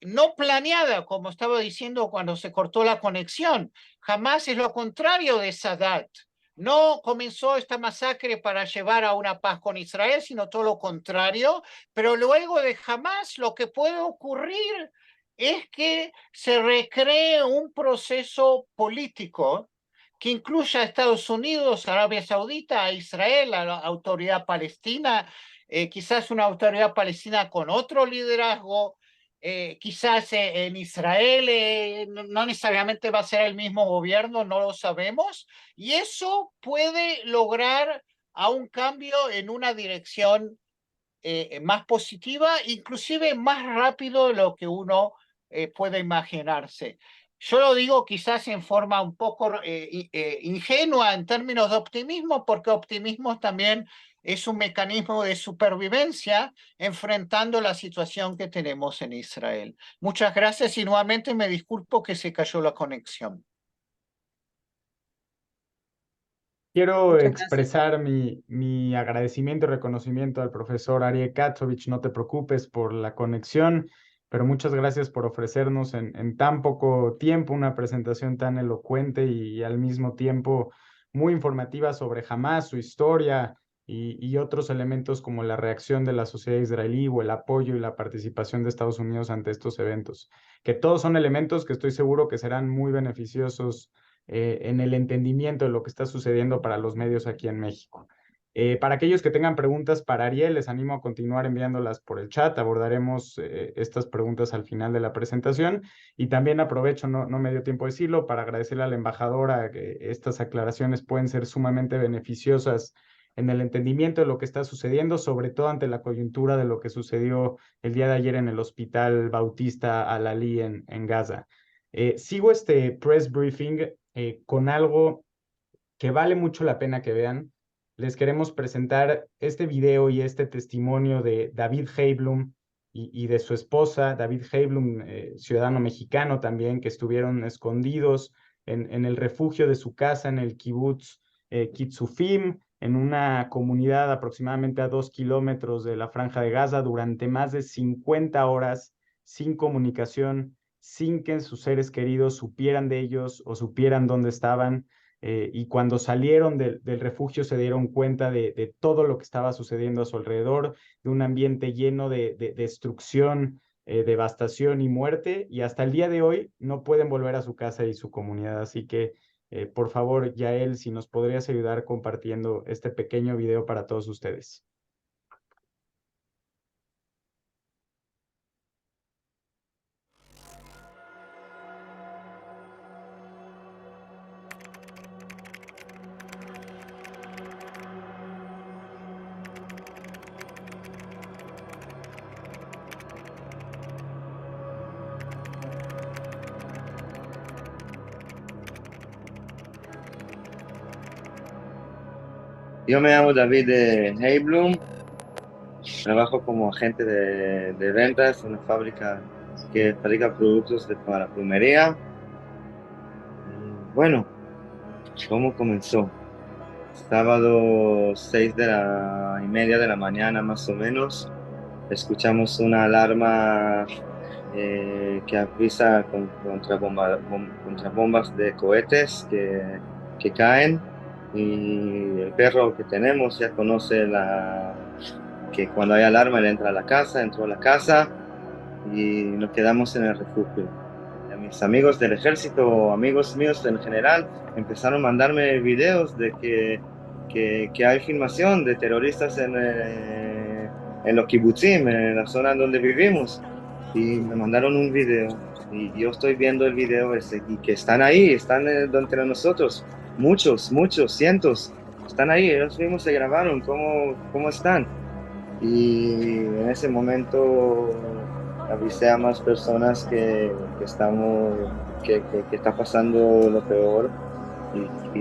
no planeada, como estaba diciendo cuando se cortó la conexión, Jamás es lo contrario de Sadat. No comenzó esta masacre para llevar a una paz con Israel, sino todo lo contrario. Pero luego de Hamás, lo que puede ocurrir es que se recree un proceso político que incluya a Estados Unidos, a Arabia Saudita, a Israel, a la autoridad palestina, quizás una autoridad palestina con otro liderazgo, quizás en Israel no necesariamente va a ser el mismo gobierno, no lo sabemos, y eso puede lograr a un cambio en una dirección más positiva, inclusive más rápido de lo que uno puede imaginarse. Yo lo digo quizás en forma un poco ingenua en términos de optimismo, porque optimismo también es un mecanismo de supervivencia enfrentando la situación que tenemos en Israel. Muchas gracias y nuevamente me disculpo que se cayó la conexión. Quiero Muchas gracias. expresar mi agradecimiento y reconocimiento al profesor Ariel Katsovich. No te preocupes por la conexión, pero muchas gracias por ofrecernos en tan poco tiempo una presentación tan elocuente y al mismo tiempo muy informativa sobre Hamás, su historia y otros elementos como la reacción de la sociedad israelí o el apoyo y la participación de Estados Unidos ante estos eventos, que todos son elementos que estoy seguro que serán muy beneficiosos en el entendimiento de lo que está sucediendo para los medios aquí en México. Para aquellos que tengan preguntas para Ariel, les animo a continuar enviándolas por el chat. Abordaremos estas preguntas al final de la presentación. Y también aprovecho, no me dio tiempo de decirlo, para agradecerle a la embajadora que estas aclaraciones pueden ser sumamente beneficiosas en el entendimiento de lo que está sucediendo, sobre todo ante la coyuntura de lo que sucedió el día de ayer en el Hospital Bautista Al-Ali en Gaza. Sigo este press briefing con algo que vale mucho la pena que vean. Les queremos presentar este video y este testimonio de David Heiblum y de su esposa, David Heiblum, ciudadano mexicano también, que estuvieron escondidos en el refugio de su casa en el kibutz Kitzufim, en una comunidad aproximadamente a 2 kilómetros de la Franja de Gaza durante más de 50 horas sin comunicación, sin que sus seres queridos supieran de ellos o supieran dónde estaban. Y cuando salieron del refugio se dieron cuenta de todo lo que estaba sucediendo a su alrededor, de un ambiente lleno de destrucción, devastación y muerte, y hasta el día de hoy no pueden volver a su casa y su comunidad. Así que, por favor, Yael, si nos podrías ayudar compartiendo este pequeño video para todos ustedes. Yo me llamo David Heiblum, trabajo como agente de ventas en una fábrica que fabrica productos para plumería. Bueno, ¿cómo comenzó? Sábado 6:30 de la mañana más o menos, escuchamos una alarma que avisa contra bombas de cohetes que caen. Y el perro que tenemos ya conoce que cuando hay alarma él entró a la casa y nos quedamos en el refugio. Y a mis amigos del ejército, amigos míos en general, empezaron a mandarme videos de que hay filmación de terroristas en los kibutzim, en la zona donde vivimos, y me mandaron un video y yo estoy viendo el video ese y que están ahí, están entre nosotros. Muchos, cientos, están ahí, ellos mismos se grabaron cómo están. Y en ese momento avisé a más personas que está pasando lo peor. Y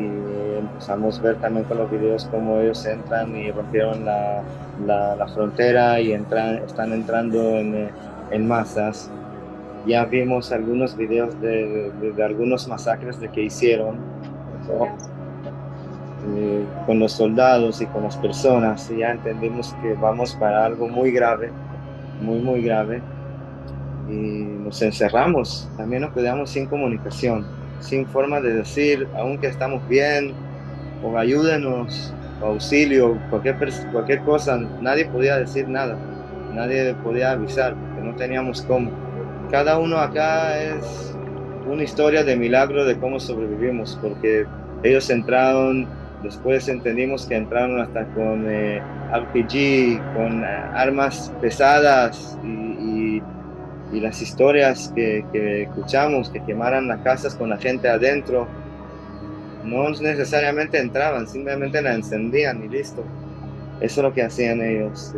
empezamos a ver también con los videos cómo ellos entran y rompieron la frontera y están entrando en masas. Ya vimos algunos videos de algunos masacres que hicieron, con los soldados y con las personas, y ya entendimos que vamos para algo muy grave, muy grave, y nos encerramos, también nos quedamos sin comunicación, sin forma de decir, aunque estamos bien, o ayúdenos, o auxilio, cualquier cosa, nadie podía decir nada, nadie podía avisar, porque no teníamos cómo. Cada uno acá es una historia de milagro de cómo sobrevivimos, porque ellos entraron, después entendimos que entraron hasta con RPG, con armas pesadas, y las historias que escuchamos, que quemaran las casas con la gente adentro, no necesariamente entraban, simplemente la encendían y listo. Eso es lo que hacían ellos.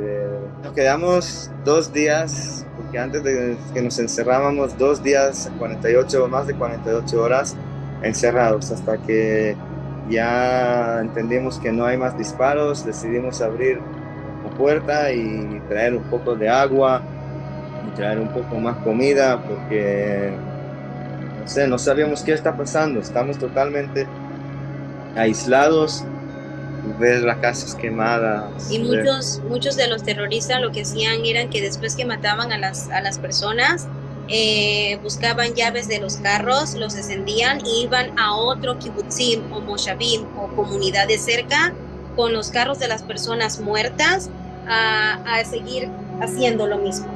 Nos quedamos 2 días, porque antes de que nos encerrábamos 2 días, más de 48 horas encerrados, hasta que ya entendimos que no hay más disparos, decidimos abrir la puerta y traer un poco de agua y traer un poco más comida, porque no sabíamos qué está pasando, estamos totalmente aislados ver las casas quemadas. Y muchos de los terroristas lo que hacían eran que después que mataban a las personas, buscaban llaves de los carros, los encendían y iban a otro kibutzim o moshavim o comunidades cerca con los carros de las personas muertas a seguir haciendo lo mismo.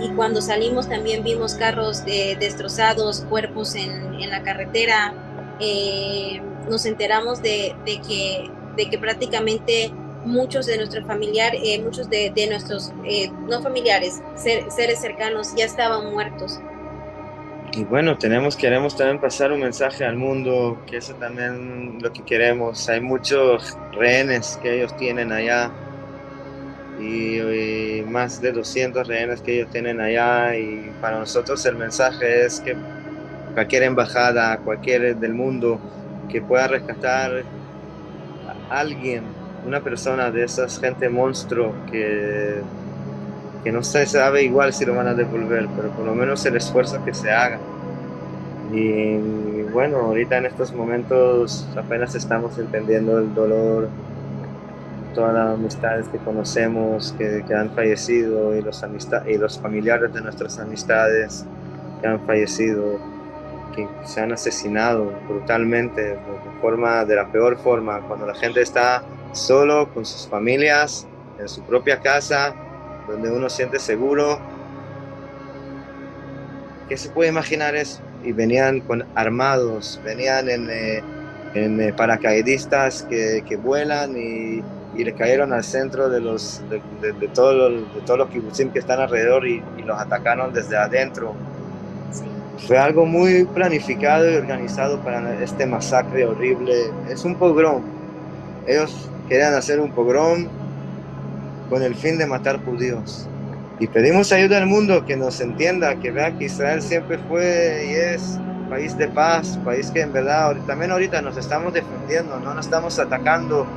Y cuando salimos también vimos carros destrozados, cuerpos en la carretera. Nos enteramos de que prácticamente muchos de nuestros familiares, muchos de nuestros, no familiares, seres cercanos ya estaban muertos. Y bueno, queremos también pasar un mensaje al mundo, que eso también lo que queremos. Hay muchos rehenes que ellos tienen allá y más de 200 rehenes que ellos tienen allá, y para nosotros el mensaje es que cualquier embajada, cualquier del mundo que pueda rescatar a alguien, una persona de esas gente monstruo que no se sabe igual si lo van a devolver, pero por lo menos el esfuerzo que se haga. Y bueno, ahorita en estos momentos apenas estamos entendiendo el dolor, todas las amistades que conocemos que han fallecido, y los familiares de nuestras amistades que han fallecido, que se han asesinado brutalmente, de la peor forma, cuando la gente está solo con sus familias, en su propia casa, donde uno siente seguro. ¿Qué se puede imaginar eso? Y venían armados, venían en paracaidistas que vuelan y le cayeron al centro de todos los kibutzim que están alrededor y los atacaron desde adentro. Sí. Fue algo muy planificado y organizado para este masacre horrible. Es un pogrom. Ellos querían hacer un pogrom con el fin de matar judíos. Y pedimos ayuda al mundo, que nos entienda, que vea que Israel siempre fue y es país de paz, país que en verdad también ahorita nos estamos defendiendo, no nos estamos atacando.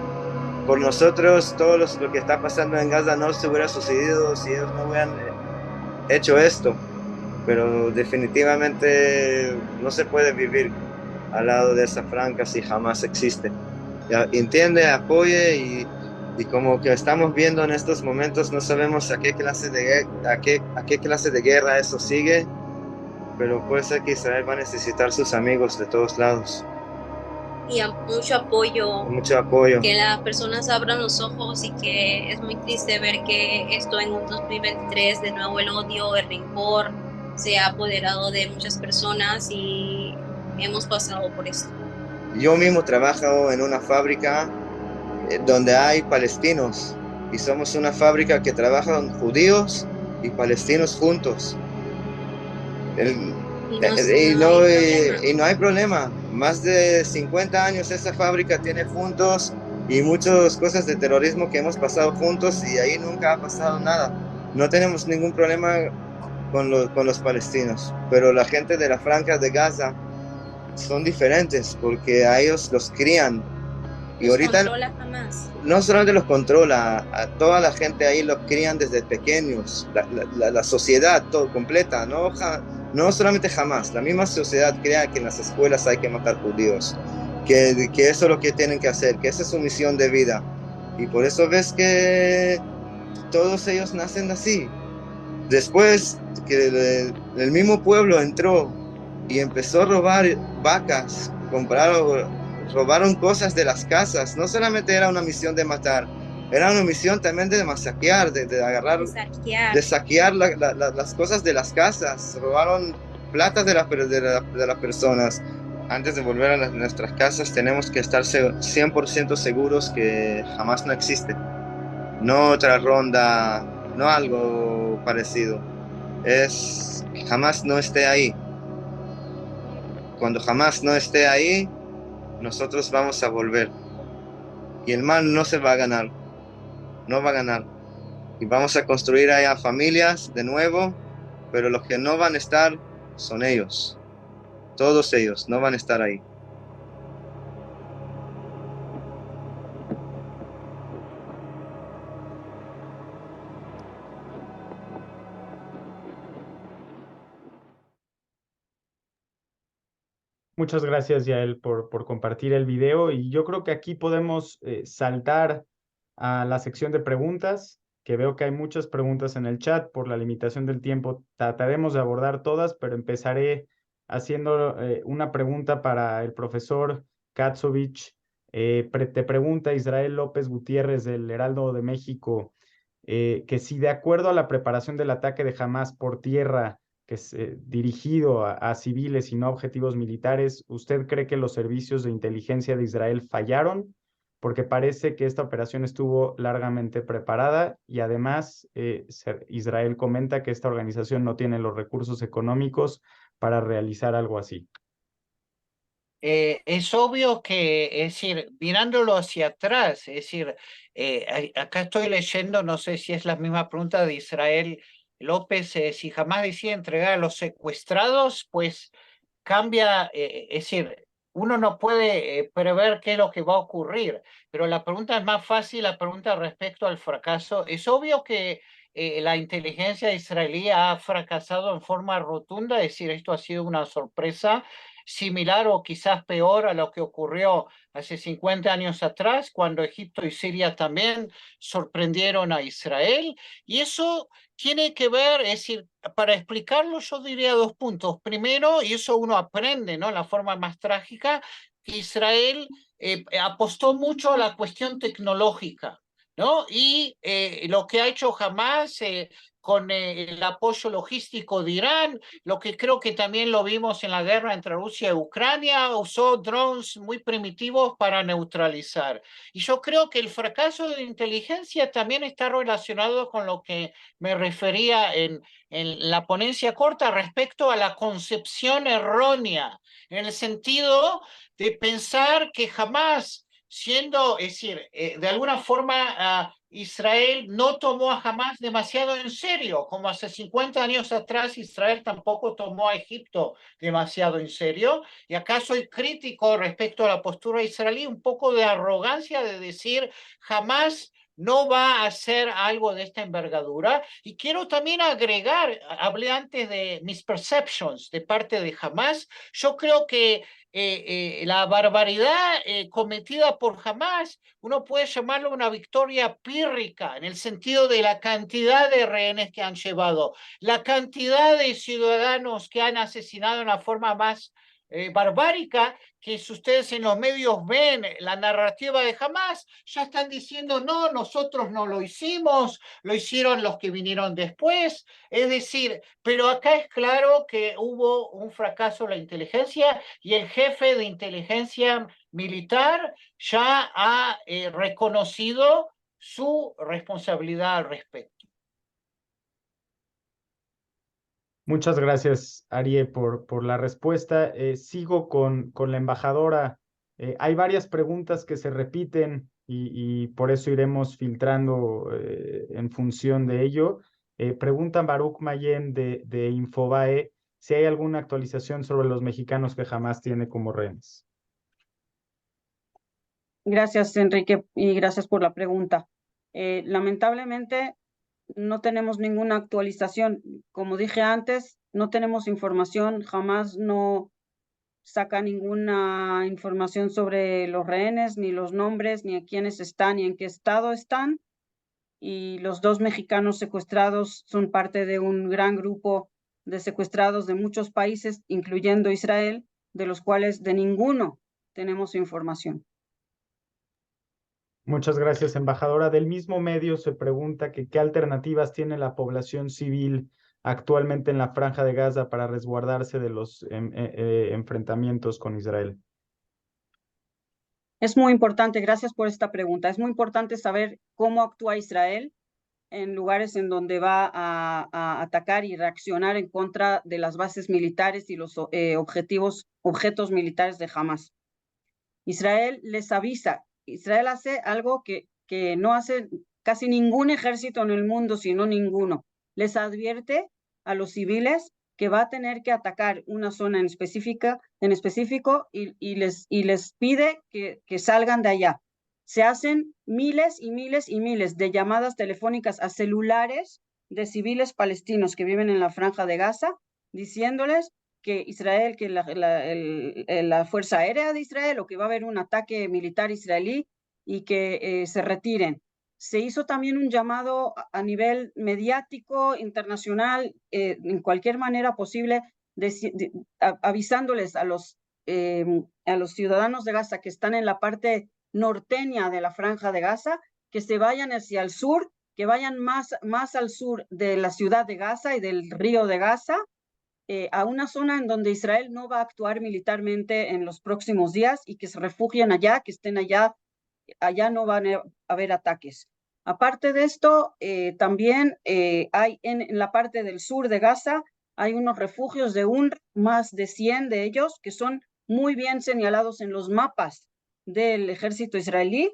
Por nosotros, lo que está pasando en Gaza no se hubiera sucedido si ellos no hubieran hecho esto. Pero definitivamente no se puede vivir al lado de esa franja si jamás existe. Ya, entiende, apoye y como que estamos viendo en estos momentos, no sabemos a qué clase de guerra eso sigue, pero puede ser que Israel va a necesitar sus amigos de todos lados. Y mucho apoyo. Mucho apoyo. Que las personas abran los ojos, y que es muy triste ver que esto en un 2023 de nuevo el odio, el rencor se ha apoderado de muchas personas y hemos pasado por esto. Yo mismo trabajo en una fábrica donde hay palestinos y somos una fábrica que trabaja con judíos y palestinos juntos. Y no hay problema. Más de 50 años esa fábrica tiene juntos y muchas cosas de terrorismo que hemos pasado juntos y ahí nunca ha pasado nada. No tenemos ningún problema con los palestinos, pero la gente de la franja de Gaza son diferentes porque a ellos los crían. Y los ahorita controla jamás. No solamente los controla, a toda la gente ahí los crían desde pequeños, la sociedad todo completa, no solamente jamás, la misma sociedad crea que en las escuelas hay que matar judíos, que eso es lo que tienen que hacer, que esa es su misión de vida. Y por eso ves que todos ellos nacen así. Después que el mismo pueblo entró y empezó a robar vacas, robaron cosas de las casas. No solamente era una misión de matar, era una misión también de masacrar, de agarrar, de saquear las cosas de las casas. Robaron plata de las personas. Antes de volver a nuestras casas tenemos que estar 100% seguros que jamás no existe. No otra ronda, no algo parecido. Jamás no esté ahí. Cuando jamás no esté ahí, nosotros vamos a volver. Y el mal no se va a ganar. No va a ganar. Y vamos a construir allá familias de nuevo, pero los que no van a estar son ellos. Todos ellos no van a estar ahí. Muchas gracias, Yael, por compartir el video. Y yo creo que aquí podemos saltar a la sección de preguntas, que veo que hay muchas preguntas en el chat. Por la limitación del tiempo, trataremos de abordar todas, pero empezaré haciendo una pregunta para el profesor Katsovich. Te pregunta Israel López Gutiérrez del Heraldo de México, que si de acuerdo a la preparación del ataque de Hamás por tierra, que es dirigido a civiles y no a objetivos militares, ¿usted cree que los servicios de inteligencia de Israel fallaron? Porque parece que esta operación estuvo largamente preparada y además Israel comenta que esta organización no tiene los recursos económicos para realizar algo así. Es obvio que, es decir, mirándolo hacia atrás, es decir, acá estoy leyendo, no sé si es la misma pregunta de Israel López, si jamás decide entregar a los secuestrados, pues cambia, es decir, uno no puede prever qué es lo que va a ocurrir, pero la pregunta es más fácil, la pregunta respecto al fracaso. Es obvio que la inteligencia israelí ha fracasado en forma rotunda, es decir, esto ha sido una sorpresa similar o quizás peor a lo que ocurrió hace 50 años atrás, cuando Egipto y Siria también sorprendieron a Israel. Y eso tiene que ver, es decir, para explicarlo yo diría dos puntos. Primero, y eso uno aprende, ¿no? La forma más trágica, que Israel apostó mucho a la cuestión tecnológica, ¿no? Y lo que ha hecho Hamás con el apoyo logístico de Irán, lo que creo que también lo vimos en la guerra entre Rusia y Ucrania, usó drones muy primitivos para neutralizar. Y yo creo que el fracaso de la inteligencia también está relacionado con lo que me refería en la ponencia corta respecto a la concepción errónea, en el sentido de pensar que jamás, siendo, es decir, de alguna forma Israel no tomó a Hamás demasiado en serio, como hace 50 años atrás Israel tampoco tomó a Egipto demasiado en serio. Y acá soy crítico respecto a la postura israelí, un poco de arrogancia de decir Hamás no va a hacer algo de esta envergadura. Y quiero también agregar, hablé antes de misperceptions de parte de Hamás, yo creo que la barbaridad cometida por Hamás, uno puede llamarlo una victoria pírrica, en el sentido de la cantidad de rehenes que han llevado, la cantidad de ciudadanos que han asesinado en la forma más barbárica, que si ustedes en los medios ven la narrativa de Hamás, ya están diciendo, no, nosotros no lo hicimos, lo hicieron los que vinieron después. Es decir, pero acá es claro que hubo un fracaso de la inteligencia y el jefe de inteligencia militar ya ha reconocido su responsabilidad al respecto. Muchas gracias, Arie, por la respuesta. Sigo con la embajadora. Hay varias preguntas que se repiten y por eso iremos filtrando en función de ello. Preguntan Baruch Mayen de Infobae si hay alguna actualización sobre los mexicanos que jamás tiene como rehenes. Gracias, Enrique, y gracias por la pregunta. Lamentablemente, no tenemos ninguna actualización. Como dije antes, no tenemos información, jamás no saca ninguna información sobre los rehenes, ni los nombres, ni a quiénes están, ni en qué estado están. Y los 2 mexicanos secuestrados son parte de un gran grupo de secuestrados de muchos países, incluyendo Israel, de los cuales de ninguno tenemos información. Muchas gracias, embajadora. Del mismo medio se pregunta que qué alternativas tiene la población civil actualmente en la Franja de Gaza para resguardarse de los enfrentamientos con Israel. Es muy importante, gracias por esta pregunta, es muy importante saber cómo actúa Israel en lugares en donde va a atacar y reaccionar en contra de las bases militares y los objetos militares de Hamás. Israel les avisa, Israel hace algo que no hace casi ningún ejército en el mundo, sino ninguno. Les advierte a los civiles que va a tener que atacar una zona en específico y les pide que salgan de allá. Se hacen miles y miles y miles de llamadas telefónicas a celulares de civiles palestinos que viven en la Franja de Gaza, diciéndoles que Israel, que la Fuerza Aérea de Israel, o que va a haber un ataque militar israelí y que se retiren. Se hizo también un llamado a nivel mediático, internacional, en cualquier manera posible, avisándoles a los ciudadanos de Gaza que están en la parte norteña de la franja de Gaza, que se vayan hacia el sur, que vayan más al sur de la ciudad de Gaza y del río de Gaza, a una zona en donde Israel no va a actuar militarmente en los próximos días y que se refugien allá, que estén allá no van a haber ataques. Aparte de esto, también hay en la parte del sur de Gaza, hay unos refugios de más de 100 de ellos, que son muy bien señalados en los mapas del ejército israelí.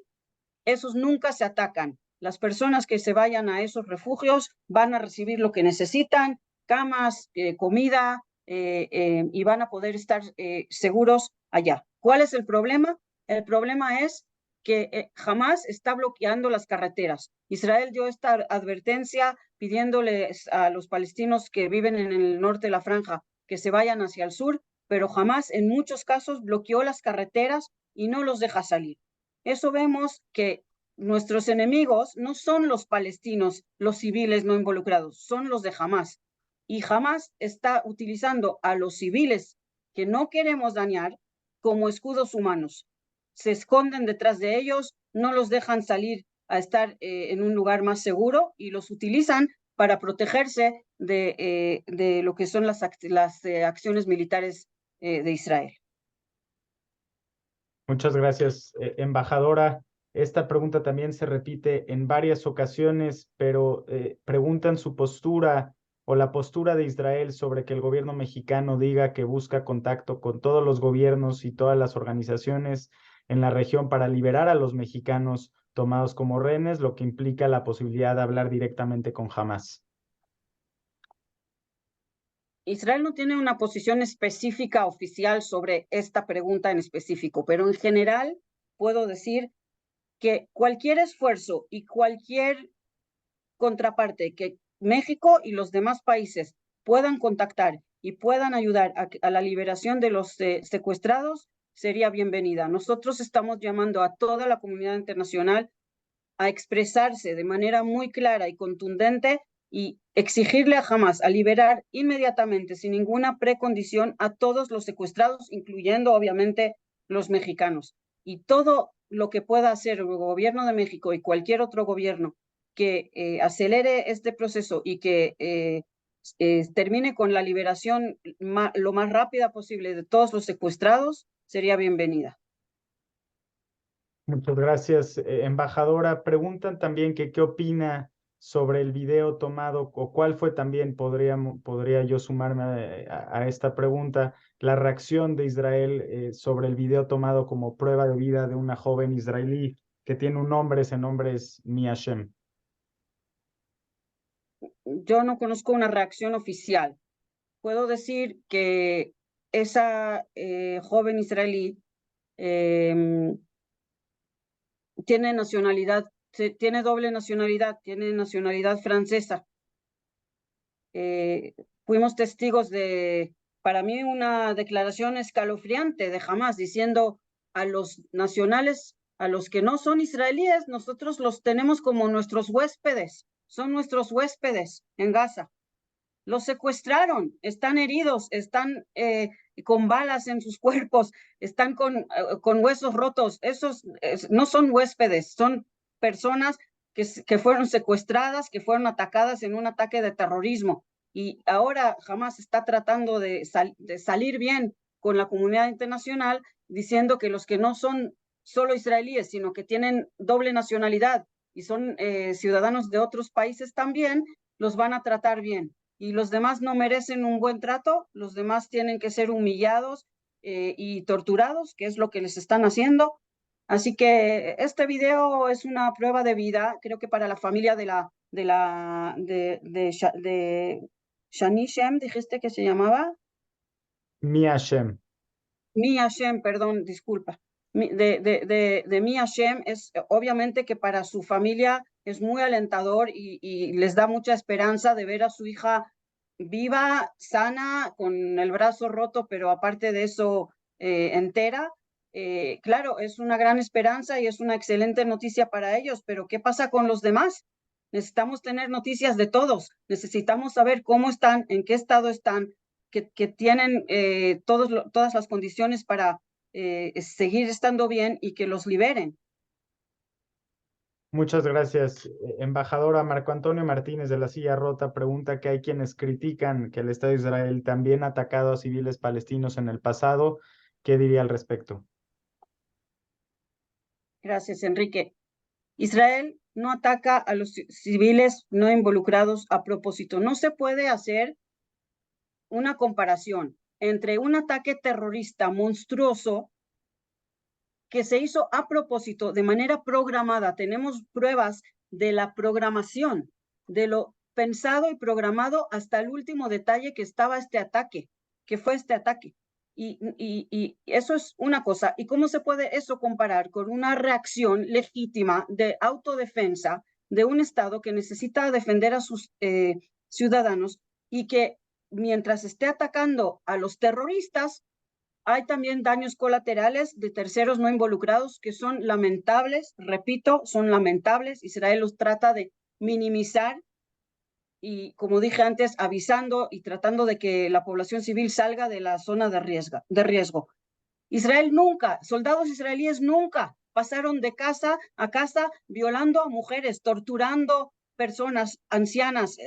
Esos nunca se atacan. Las personas que se vayan a esos refugios van a recibir lo que necesitan, camas, comida, y van a poder estar seguros allá. ¿Cuál es el problema? El problema es que Hamas está bloqueando las carreteras. Israel dio esta advertencia pidiéndoles a los palestinos que viven en el norte de la franja que se vayan hacia el sur, pero Hamas en muchos casos bloqueó las carreteras y no los deja salir. Eso vemos que nuestros enemigos no son los palestinos, los civiles no involucrados, son los de Hamas. Y Hamas está utilizando a los civiles que no queremos dañar como escudos humanos. Se esconden detrás de ellos, no los dejan salir a estar en un lugar más seguro y los utilizan para protegerse de lo que son las acciones militares de Israel. Muchas gracias, embajadora. Esta pregunta también se repite en varias ocasiones, pero preguntan su postura o la postura de Israel sobre que el gobierno mexicano diga que busca contacto con todos los gobiernos y todas las organizaciones en la región para liberar a los mexicanos tomados como rehenes, lo que implica la posibilidad de hablar directamente con Hamas. Israel no tiene una posición específica oficial sobre esta pregunta en específico, pero en general puedo decir que cualquier esfuerzo y cualquier contraparte que México y los demás países puedan contactar y puedan ayudar a la liberación de los secuestrados sería bienvenida. Nosotros estamos llamando a toda la comunidad internacional a expresarse de manera muy clara y contundente y exigirle a Hamas a liberar inmediatamente, sin ninguna precondición, a todos los secuestrados, incluyendo obviamente los mexicanos. Y todo lo que pueda hacer el gobierno de México y cualquier otro gobierno que acelere este proceso y que termine con la liberación lo más rápida posible de todos los secuestrados, sería bienvenida. Muchas gracias, embajadora. Preguntan también que qué opina sobre el video tomado, o cuál fue también, podría yo sumarme a esta pregunta, la reacción de Israel sobre el video tomado como prueba de vida de una joven israelí que tiene un nombre, ese nombre es Mia Shem. Yo no conozco una reacción oficial. Puedo decir que esa joven israelí tiene doble nacionalidad, tiene nacionalidad francesa. Fuimos testigos de, para mí, una declaración escalofriante de Hamas diciendo a los nacionales, a los que no son israelíes, nosotros los tenemos como nuestros huéspedes, son nuestros huéspedes en Gaza. Los secuestraron, están heridos, están con balas en sus cuerpos, están con huesos rotos. Esos no son huéspedes, son personas que fueron secuestradas, que fueron atacadas en un ataque de terrorismo. Y ahora Hamas está tratando de salir bien con la comunidad internacional, diciendo que los que no son solo israelíes, sino que tienen doble nacionalidad y son ciudadanos de otros países también, los van a tratar bien. Y los demás no merecen un buen trato, los demás tienen que ser humillados y torturados, que es lo que les están haciendo. Así que este video es una prueba de vida, creo que para la familia de Shani Shem, dijiste que se llamaba. Mia Shem. Mia Shem, perdón, disculpa. De Mia Shem, es obviamente que para su familia es muy alentador y les da mucha esperanza de ver a su hija viva, sana, con el brazo roto, pero aparte de eso, entera. Claro, es una gran esperanza y es una excelente noticia para ellos, pero ¿qué pasa con los demás? Necesitamos tener noticias de todos, necesitamos saber cómo están, en qué estado están, que tienen todas las condiciones para seguir estando bien y que los liberen. Muchas gracias, embajadora. Marco Antonio Martínez de la Silla Rota pregunta que hay quienes critican que el Estado de Israel también ha atacado a civiles palestinos en el pasado. ¿Qué diría al respecto? Gracias, Enrique. Israel no ataca a los civiles no involucrados a propósito. No se puede hacer una comparación entre un ataque terrorista monstruoso que se hizo a propósito, de manera programada. Tenemos pruebas de la programación, de lo pensado y programado hasta el último detalle que estaba este ataque, que fue este ataque. Y eso es una cosa. ¿Y cómo se puede eso comparar con una reacción legítima de autodefensa de un Estado que necesita defender a sus ciudadanos y que mientras esté atacando a los terroristas, hay también daños colaterales de terceros no involucrados que son lamentables, repito, son lamentables. Israel los trata de minimizar y, como dije antes, avisando y tratando de que la población civil salga de la zona de riesgo. Israel nunca, soldados israelíes nunca pasaron de casa a casa violando a mujeres, torturando personas ancianas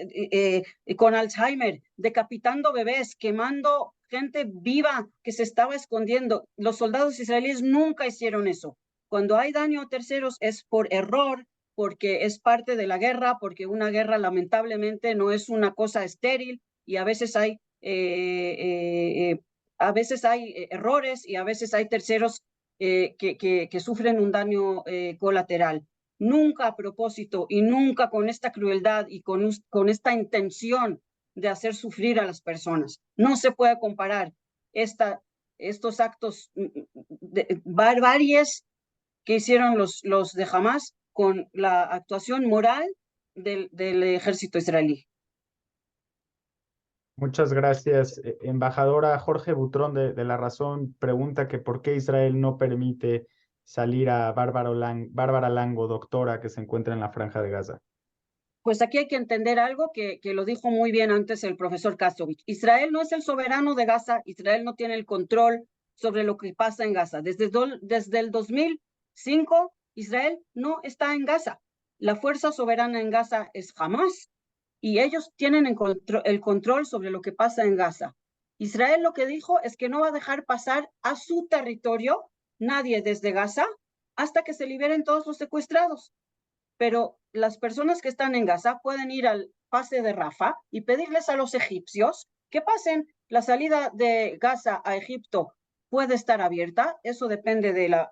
con Alzheimer, decapitando bebés, quemando gente viva que se estaba escondiendo. Los soldados israelíes nunca hicieron eso. Cuando hay daño a terceros es por error, porque es parte de la guerra, porque una guerra lamentablemente no es una cosa estéril y a veces hay errores y a veces hay terceros que sufren un daño colateral. Nunca a propósito y nunca con esta crueldad y con esta intención de hacer sufrir a las personas. No se puede comparar estos actos de barbaries que hicieron los de Hamas con la actuación moral del ejército israelí. Muchas gracias, embajadora. Jorge Butrón de La Razón pregunta que por qué Israel no permite salir a Bárbara Lango, doctora, que se encuentra en la Franja de Gaza. Pues aquí hay que entender algo que lo dijo muy bien antes el profesor Kastovich. Israel no es el soberano de Gaza, Israel no tiene el control sobre lo que pasa en Gaza. Desde el 2005, Israel no está en Gaza. La fuerza soberana en Gaza es Hamas y ellos tienen el control sobre lo que pasa en Gaza. Israel lo que dijo es que no va a dejar pasar a su territorio nadie desde Gaza hasta que se liberen todos los secuestrados. Pero las personas que están en Gaza pueden ir al pase de Rafah y pedirles a los egipcios que pasen. La salida de Gaza a Egipto puede estar abierta, eso depende de la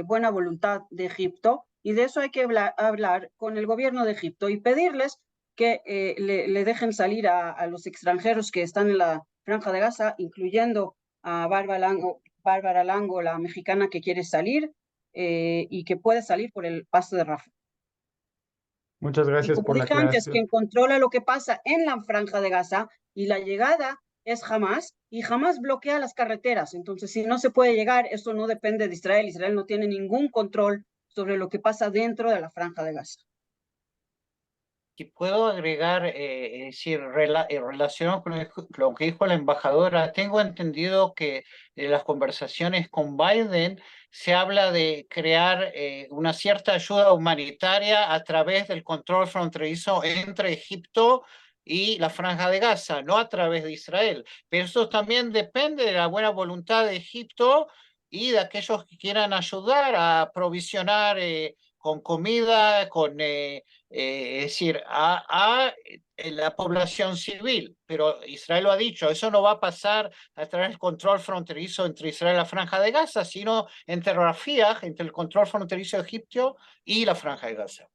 buena voluntad de Egipto, y de eso hay que hablar con el gobierno de Egipto y pedirles que le dejen salir a los extranjeros que están en la Franja de Gaza, incluyendo a Bárbara Lango, la mexicana que quiere salir y que puede salir por el paso de Rafah. Muchas gracias como por la dije antes, aclaración. quien controla lo que pasa en la Franja de Gaza y la llegada es Hamas, y Hamas bloquea las carreteras. Entonces, si no se puede llegar, eso no depende de Israel. Israel no tiene ningún control sobre lo que pasa dentro de la Franja de Gaza. Y puedo agregar, es decir, relacionado con lo que dijo la embajadora, tengo entendido que en las conversaciones con Biden se habla de crear una cierta ayuda humanitaria a través del control fronterizo entre Egipto y la Franja de Gaza, no a través de Israel. Pero eso también depende de la buena voluntad de Egipto y de aquellos que quieran ayudar a provisionar con comida, con... es decir, a la población civil, pero Israel lo ha dicho, eso no va a pasar a través del control fronterizo entre Israel y la Franja de Gaza, sino entre Rafah, entre el control fronterizo egipcio y la Franja de Gaza.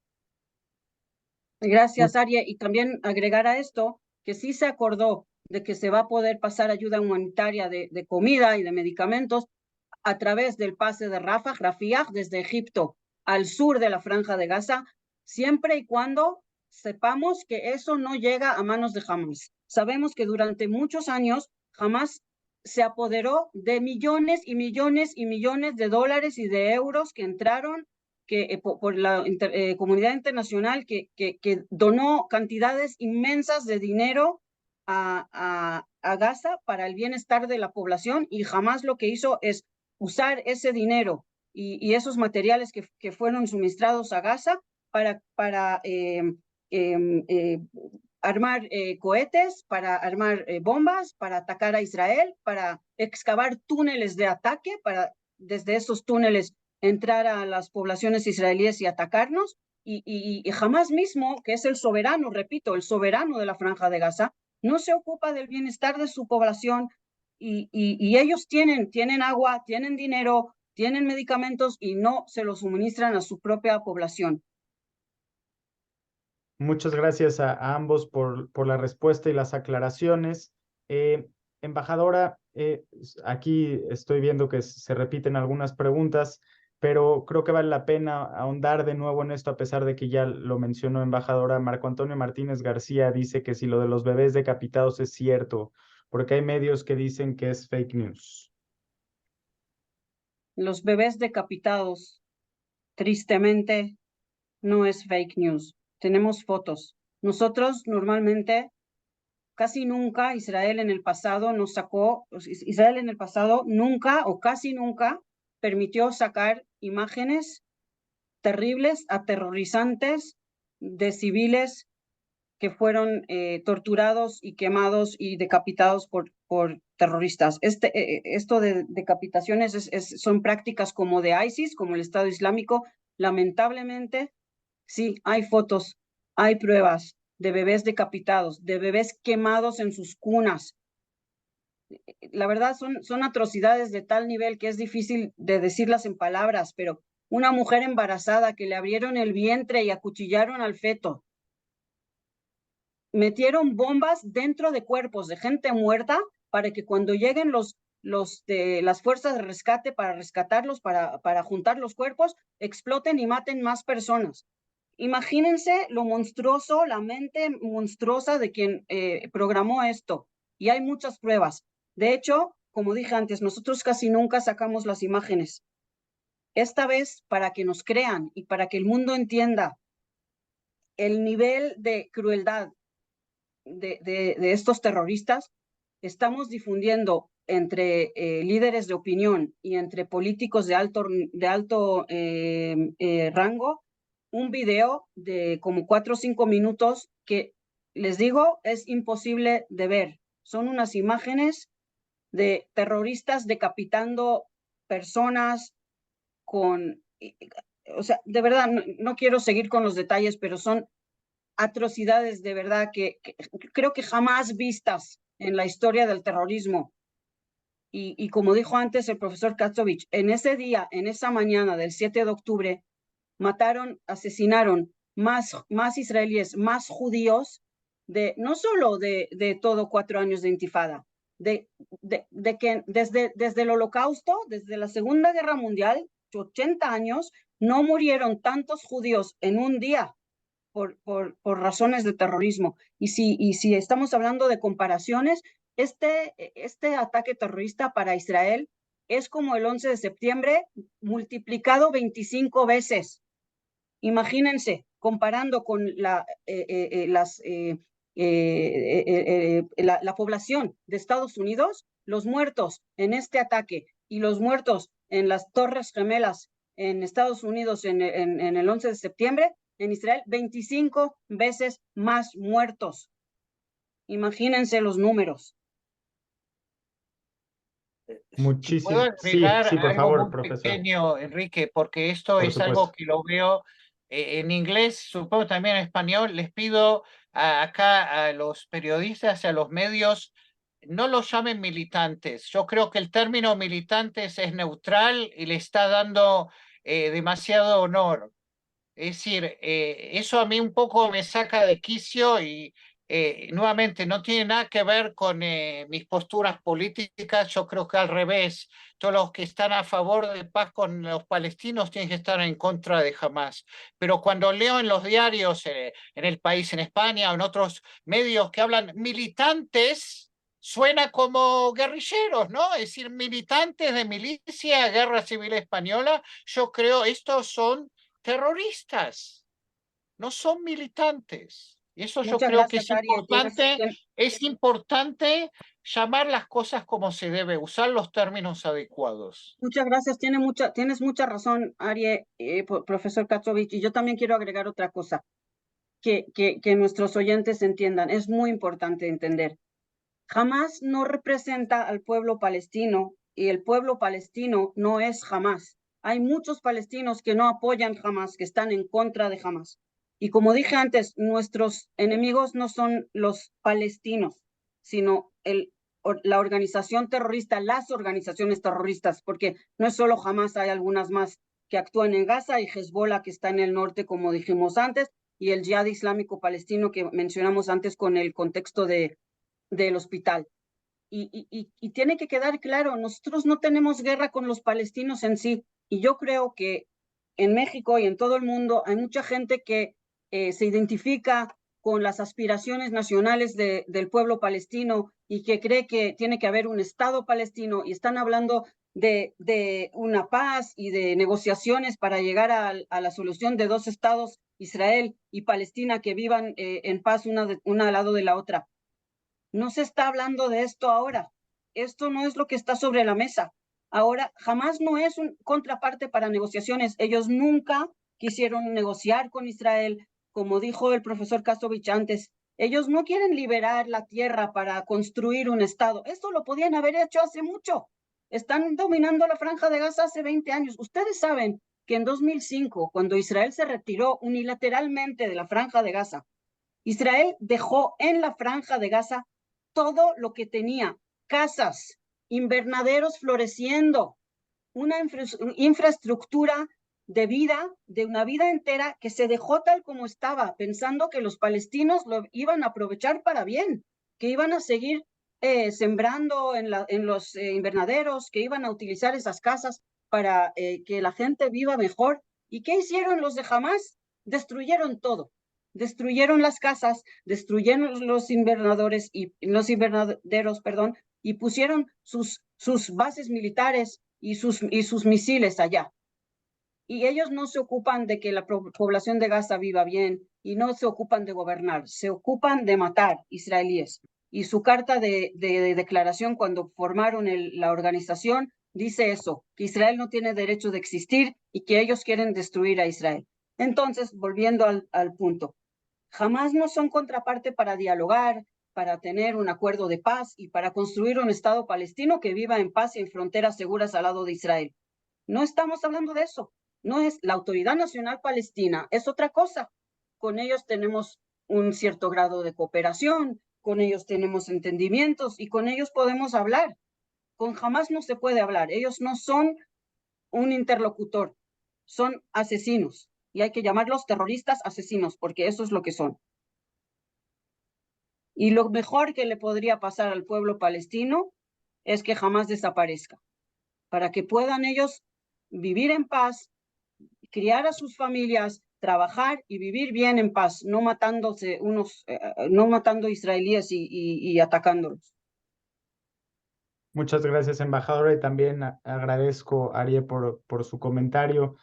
Gracias, Aria. Y también agregar a esto que sí se acordó de que se va a poder pasar ayuda humanitaria de comida y de medicamentos a través del pase de Rafah, desde Egipto al sur de la Franja de Gaza, siempre y cuando sepamos que eso no llega a manos de Hamas. Sabemos que durante muchos años Hamás se apoderó de millones y millones y millones de dólares y de euros que entraron por la comunidad internacional que donó cantidades inmensas de dinero a Gaza para el bienestar de la población, y Hamás lo que hizo es usar ese dinero y esos materiales que fueron suministrados a Gaza para armar cohetes, para armar bombas, para atacar a Israel, para excavar túneles de ataque, para desde esos túneles entrar a las poblaciones israelíes y atacarnos, y Hamás mismo, que es el soberano, repito, el soberano de la Franja de Gaza, no se ocupa del bienestar de su población, y ellos tienen agua, tienen dinero, tienen medicamentos y no se los suministran a su propia población. Muchas gracias a ambos por la respuesta y las aclaraciones. Embajadora, aquí estoy viendo que se repiten algunas preguntas, pero creo que vale la pena ahondar de nuevo en esto, a pesar de que ya lo mencionó embajadora. Marco Antonio Martínez García dice que si lo de los bebés decapitados es cierto, porque hay medios que dicen que es fake news. Los bebés decapitados, tristemente, no es fake news. Tenemos fotos. Nosotros normalmente, casi nunca, Israel en el pasado nunca o casi nunca permitió sacar imágenes terribles, aterrorizantes de civiles que fueron torturados y quemados y decapitados por terroristas. Esto de decapitaciones son prácticas como de ISIS, como el Estado Islámico. Lamentablemente, sí, hay fotos, hay pruebas de bebés decapitados, de bebés quemados en sus cunas. La verdad son atrocidades de tal nivel que es difícil de decirlas en palabras, pero una mujer embarazada que le abrieron el vientre y acuchillaron al feto, metieron bombas dentro de cuerpos de gente muerta para que cuando lleguen las fuerzas de rescate para rescatarlos, para juntar los cuerpos, exploten y maten más personas. Imagínense lo monstruoso, la mente monstruosa de quien programó esto. Y hay muchas pruebas. De hecho, como dije antes, nosotros casi nunca sacamos las imágenes. Esta vez, para que nos crean y para que el mundo entienda el nivel de crueldad de estos terroristas, estamos difundiendo entre líderes de opinión y entre políticos de alto rango un video de como 4 o 5 minutos que, les digo, es imposible de ver. Son unas imágenes de terroristas decapitando personas o sea, de verdad, no quiero seguir con los detalles, pero son atrocidades de verdad que creo que jamás vistas en la historia del terrorismo. Y como dijo antes el profesor Katsovich, en ese día, en esa mañana del 7 de octubre, asesinaron más israelíes, más judíos, no solo de todo 4 años de intifada, de que desde el Holocausto, desde la Segunda Guerra Mundial, 80 años, no murieron tantos judíos en un día por razones de terrorismo. Y si estamos hablando de comparaciones, este ataque terrorista para Israel es como el 11 de septiembre multiplicado 25 veces. Imagínense, comparando con la población de Estados Unidos, los muertos en este ataque y los muertos en las Torres Gemelas en Estados Unidos en el 11 de septiembre, en Israel, 25 veces más muertos. Imagínense los números. Muchísimo. ¿Puedo agregar Sí, por algo favor, muy profesor. pequeño, Enrique? Porque esto Por es algo supuesto. que lo veo en inglés, supongo también en español. Les pido acá a los periodistas, a los medios, no los llamen militantes. Yo creo que el término militantes es neutral y le está dando demasiado honor. Es decir, eso a mí un poco me saca de quicio y nuevamente, no tiene nada que ver con mis posturas políticas. Yo creo que al revés, todos los que están a favor de paz con los palestinos tienen que estar en contra de Hamás. Pero cuando leo en los diarios, en El País, en España, o en otros medios que hablan militantes, suena como guerrilleros, ¿no? Es decir, militantes de milicia, guerra civil española. Yo creo estos son terroristas, no son militantes. Y eso yo Muchas creo que gracias, Ariel. es importante llamar las cosas como se debe, usar los términos adecuados. Muchas gracias, tienes mucha razón, Ariel, profesor Katsovich, y yo también quiero agregar otra cosa que nuestros oyentes entiendan. Es muy importante entender. Hamás no representa al pueblo palestino y el pueblo palestino no es Hamás. Hay muchos palestinos que no apoyan Hamás, que están en contra de Hamás. Y como dije antes, nuestros enemigos no son los palestinos, sino la organización terrorista, las organizaciones terroristas, porque no es solo Hamás, hay algunas más que actúan en Gaza y Hezbollah que está en el norte, como dijimos antes, y el Yihad Islámico Palestino que mencionamos antes con el contexto del hospital. Y tiene que quedar claro, nosotros no tenemos guerra con los palestinos en sí, y yo creo que en México y en todo el mundo hay mucha gente que se identifica con las aspiraciones nacionales del pueblo palestino y que cree que tiene que haber un Estado palestino y están hablando de una paz y de negociaciones para llegar a la solución de dos estados, Israel y Palestina, que vivan en paz una al lado de la otra. No se está hablando de esto ahora. Esto no es lo que está sobre la mesa. Ahora, Hamás no es un contraparte para negociaciones. Ellos nunca quisieron negociar con Israel, como dijo el profesor Kasovich antes. Ellos no quieren liberar la tierra para construir un Estado. Esto lo podían haber hecho hace mucho. Están dominando la Franja de Gaza hace 20 años. Ustedes saben que en 2005, cuando Israel se retiró unilateralmente de la Franja de Gaza, Israel dejó en la Franja de Gaza todo lo que tenía: casas, invernaderos floreciendo, una infraestructura de vida, de una vida entera que se dejó tal como estaba, pensando que los palestinos lo iban a aprovechar para bien, que iban a seguir sembrando en los invernaderos, que iban a utilizar esas casas para que la gente viva mejor. ¿Y qué hicieron los de Hamás? Destruyeron todo. Destruyeron las casas, destruyeron los invernaderos, y pusieron sus bases militares y sus misiles allá. Y ellos no se ocupan de que la población de Gaza viva bien y no se ocupan de gobernar, se ocupan de matar israelíes. Y su carta de declaración cuando formaron la organización dice eso, que Israel no tiene derecho de existir y que ellos quieren destruir a Israel. Entonces, volviendo al punto, jamás no son contraparte para dialogar, para tener un acuerdo de paz y para construir un Estado palestino que viva en paz y en fronteras seguras al lado de Israel. No estamos hablando de eso. No es la Autoridad Nacional Palestina, es otra cosa. Con ellos tenemos un cierto grado de cooperación, con ellos tenemos entendimientos y con ellos podemos hablar. Con Hamás no se puede hablar. Ellos no son un interlocutor, son asesinos. Y hay que llamarlos terroristas asesinos, porque eso es lo que son. Y lo mejor que le podría pasar al pueblo palestino es que Hamás desaparezca, para que puedan ellos vivir en paz, criar a sus familias, trabajar y vivir bien en paz, no matándose no matando israelíes y atacándolos. Muchas gracias, embajadora, y también agradezco a Ariel por su comentario.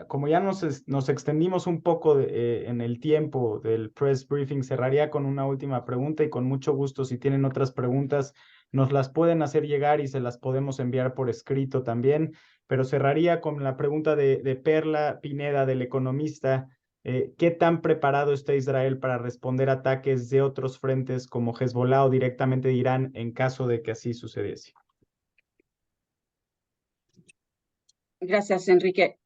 Como ya nos extendimos un poco en el tiempo del press briefing, cerraría con una última pregunta y con mucho gusto, si tienen otras preguntas, nos las pueden hacer llegar y se las podemos enviar por escrito también, pero cerraría con la pregunta de Perla Pineda, del Economista. ¿Qué tan preparado está Israel para responder ataques de otros frentes como Hezbollah o directamente de Irán en caso de que así sucediese? Gracias, Enrique.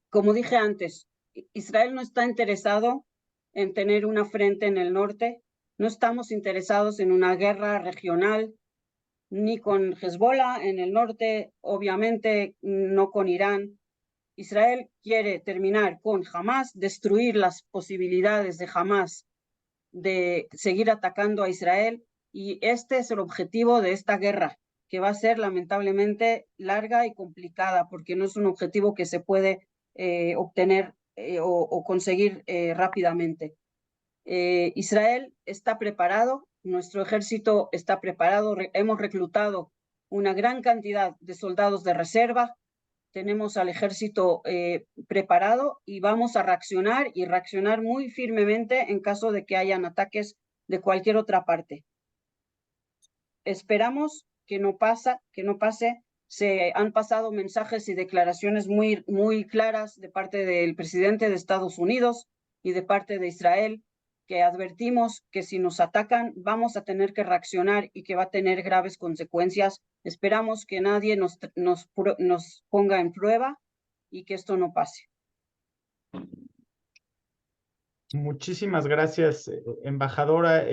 Como dije antes, Israel no está interesado en tener una frente en el norte. No estamos interesados en una guerra regional, ni con Hezbollah en el norte, obviamente no con Irán. Israel quiere terminar con Hamás, destruir las posibilidades de Hamás de seguir atacando a Israel, y este es el objetivo de esta guerra, que va a ser lamentablemente larga y complicada, porque no es un objetivo que se puede obtener o conseguir rápidamente. Israel está preparado, nuestro ejército está preparado, hemos reclutado una gran cantidad de soldados de reserva, tenemos al ejército preparado y vamos a reaccionar y reaccionar muy firmemente en caso de que hayan ataques de cualquier otra parte. Esperamos que no pase. Se han pasado mensajes y declaraciones muy claras de parte del presidente de Estados Unidos y de parte de Israel, que advertimos que si nos atacan vamos a tener que reaccionar y que va a tener graves consecuencias. Esperamos que nadie nos ponga en prueba y que esto no pase. Muchísimas gracias, embajadora.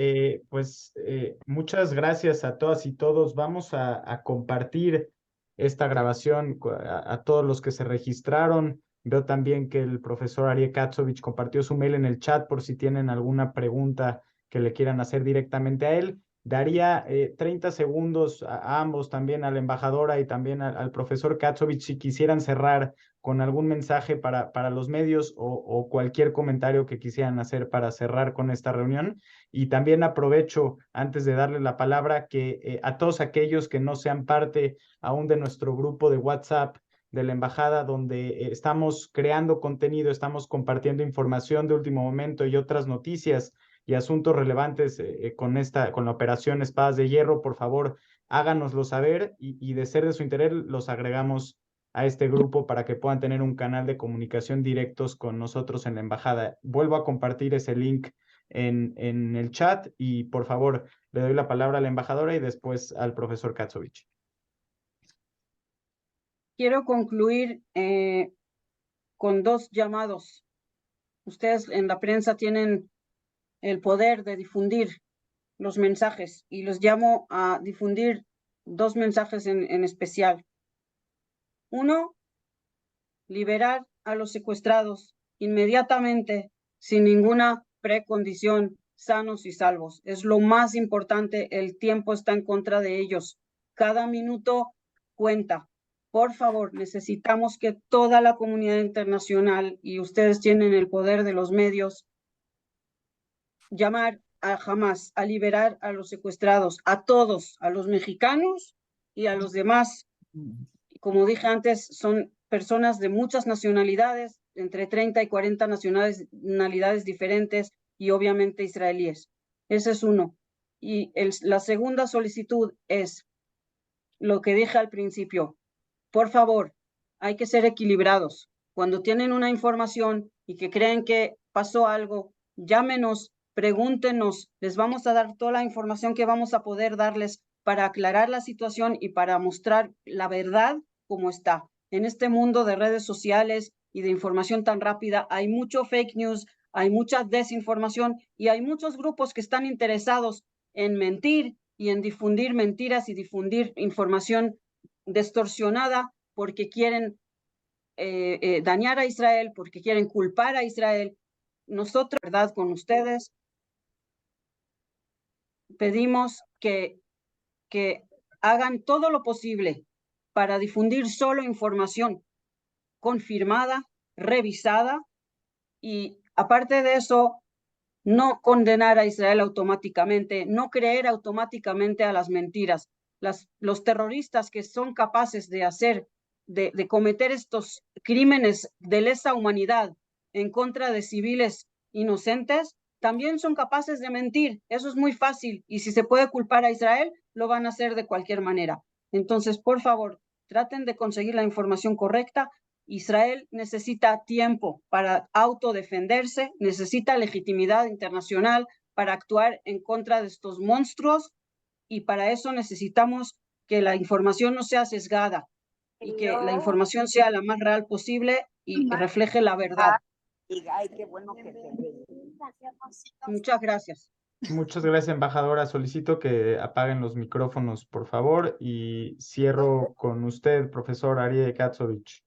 Muchas gracias a todas y todos. Vamos a compartir esta grabación a todos los que se registraron. Veo también que el profesor Aryeh Katsovich compartió su mail en el chat por si tienen alguna pregunta que le quieran hacer directamente a él. Daría 30 segundos a ambos, también a la embajadora y también al profesor Katsovich, si quisieran cerrar con algún mensaje para los medios o cualquier comentario que quisieran hacer para cerrar con esta reunión. Y también aprovecho, antes de darle la palabra, que a todos aquellos que no sean parte aún de nuestro grupo de WhatsApp de la embajada, donde estamos creando contenido, estamos compartiendo información de último momento y otras noticias y asuntos relevantes con la operación Espadas de Hierro, por favor, háganoslo saber y de ser de su interés los agregamos a este grupo para que puedan tener un canal de comunicación directos con nosotros en la embajada. Vuelvo a compartir ese link en el chat y por favor le doy la palabra a la embajadora y después al profesor Katsovich. Quiero concluir con dos llamados. Ustedes en la prensa tienen el poder de difundir los mensajes y los llamo a difundir dos mensajes en especial. Uno, liberar a los secuestrados inmediatamente, sin ninguna precondición, sanos y salvos. Es lo más importante, el tiempo está en contra de ellos. Cada minuto cuenta. Por favor, necesitamos que toda la comunidad internacional, y ustedes tienen el poder de los medios, llamar a Hamas a liberar a los secuestrados, a todos, a los mexicanos y a los demás. Como dije antes, son personas de muchas nacionalidades, entre 30 y 40 nacionalidades diferentes y obviamente israelíes. Ese es uno. Y la segunda solicitud es lo que dije al principio. Por favor, hay que ser equilibrados. Cuando tienen una información y que creen que pasó algo, llámenos, pregúntenos, les vamos a dar toda la información que vamos a poder darles para aclarar la situación y para mostrar la verdad como está. En este mundo de redes sociales y de información tan rápida, hay mucho fake news, hay mucha desinformación y hay muchos grupos que están interesados en mentir y en difundir mentiras y difundir información distorsionada porque quieren dañar a Israel, porque quieren culpar a Israel. Nosotros, verdad, con ustedes, pedimos que hagan todo lo posible para difundir solo información confirmada, revisada, y aparte de eso, no condenar a Israel automáticamente, no creer automáticamente a las mentiras. Los terroristas que son capaces de cometer estos crímenes de lesa humanidad en contra de civiles inocentes, también son capaces de mentir. Eso es muy fácil, y si se puede culpar a Israel, lo van a hacer de cualquier manera. Entonces, por favor, traten de conseguir la información correcta. Israel necesita tiempo para autodefenderse, necesita legitimidad internacional para actuar en contra de estos monstruos, y para eso necesitamos que la información no sea sesgada y que la información sea la más real posible y que refleje la verdad. Muchas gracias. Muchas gracias, embajadora. Solicito que apaguen los micrófonos, por favor, y cierro con usted, profesor Aryeh Katsovich.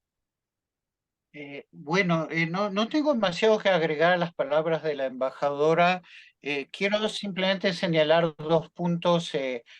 Bueno, no tengo demasiado que agregar a las palabras de la embajadora. Quiero simplemente señalar dos puntos,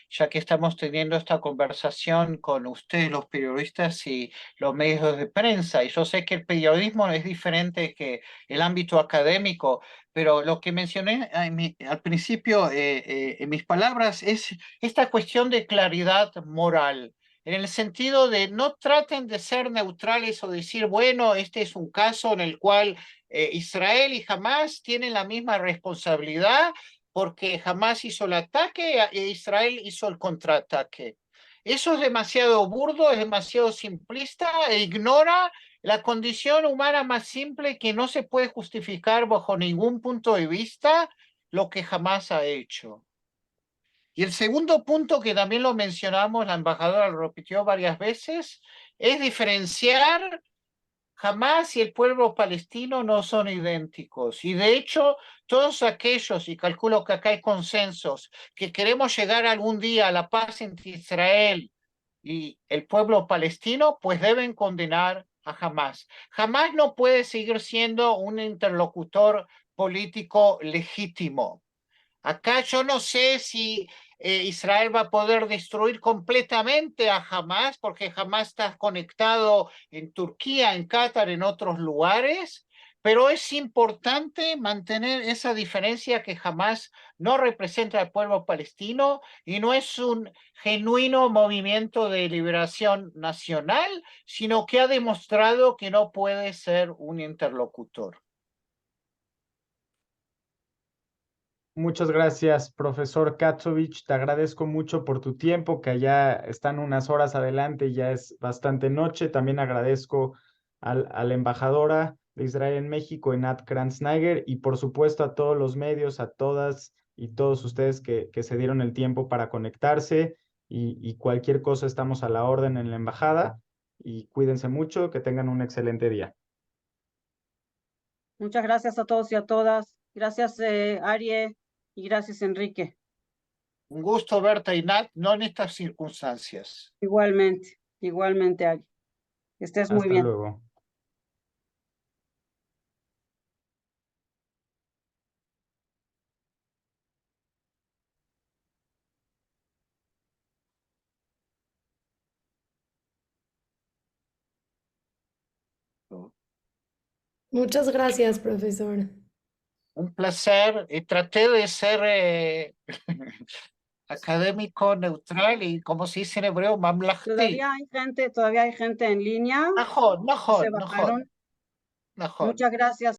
ya que estamos teniendo esta conversación con ustedes, los periodistas y los medios de prensa. Y yo sé que el periodismo es diferente que el ámbito académico, pero lo que mencioné al principio en mis palabras es esta cuestión de claridad moral, en el sentido de no traten de ser neutrales o decir, bueno, este es un caso en el cual Israel y Hamás tienen la misma responsabilidad porque Hamás hizo el ataque e Israel hizo el contraataque. Eso es demasiado burdo, es demasiado simplista e ignora la condición humana más simple que no se puede justificar bajo ningún punto de vista lo que Hamás ha hecho. Y el segundo punto, que también lo mencionamos, la embajadora lo repitió varias veces, es diferenciar. Hamás y el pueblo palestino no son idénticos. Y de hecho, todos aquellos, y calculo que acá hay consensos, que queremos llegar algún día a la paz entre Israel y el pueblo palestino, pues deben condenar a Hamás. Hamás no puede seguir siendo un interlocutor político legítimo. Acá yo no sé si Israel va a poder destruir completamente a Hamás, porque Hamás está conectado en Turquía, en Qatar, en otros lugares, pero es importante mantener esa diferencia, que Hamás no representa al pueblo palestino y no es un genuino movimiento de liberación nacional, sino que ha demostrado que no puede ser un interlocutor. Muchas gracias, profesor Katsovich. Te agradezco mucho por tu tiempo, que allá están unas horas adelante, ya es bastante noche. También agradezco a la embajadora de Israel en México, Enat Kranznaiger, y por supuesto a todos los medios, a todas y todos ustedes que se dieron el tiempo para conectarse, y cualquier cosa estamos a la orden en la embajada. Y cuídense mucho, que tengan un excelente día. Muchas gracias a todos y a todas. Gracias, Arie, y gracias, Enrique. Un gusto verte, Inat, no en estas circunstancias. Igualmente, Arie. Que estés muy Hasta bien. luego. Muchas gracias, profesor. Un placer. Traté de ser académico, neutral y, como se dice en hebreo, mamlahti. Todavía hay gente en línea. Najón, Se bajaron. najón. Muchas gracias.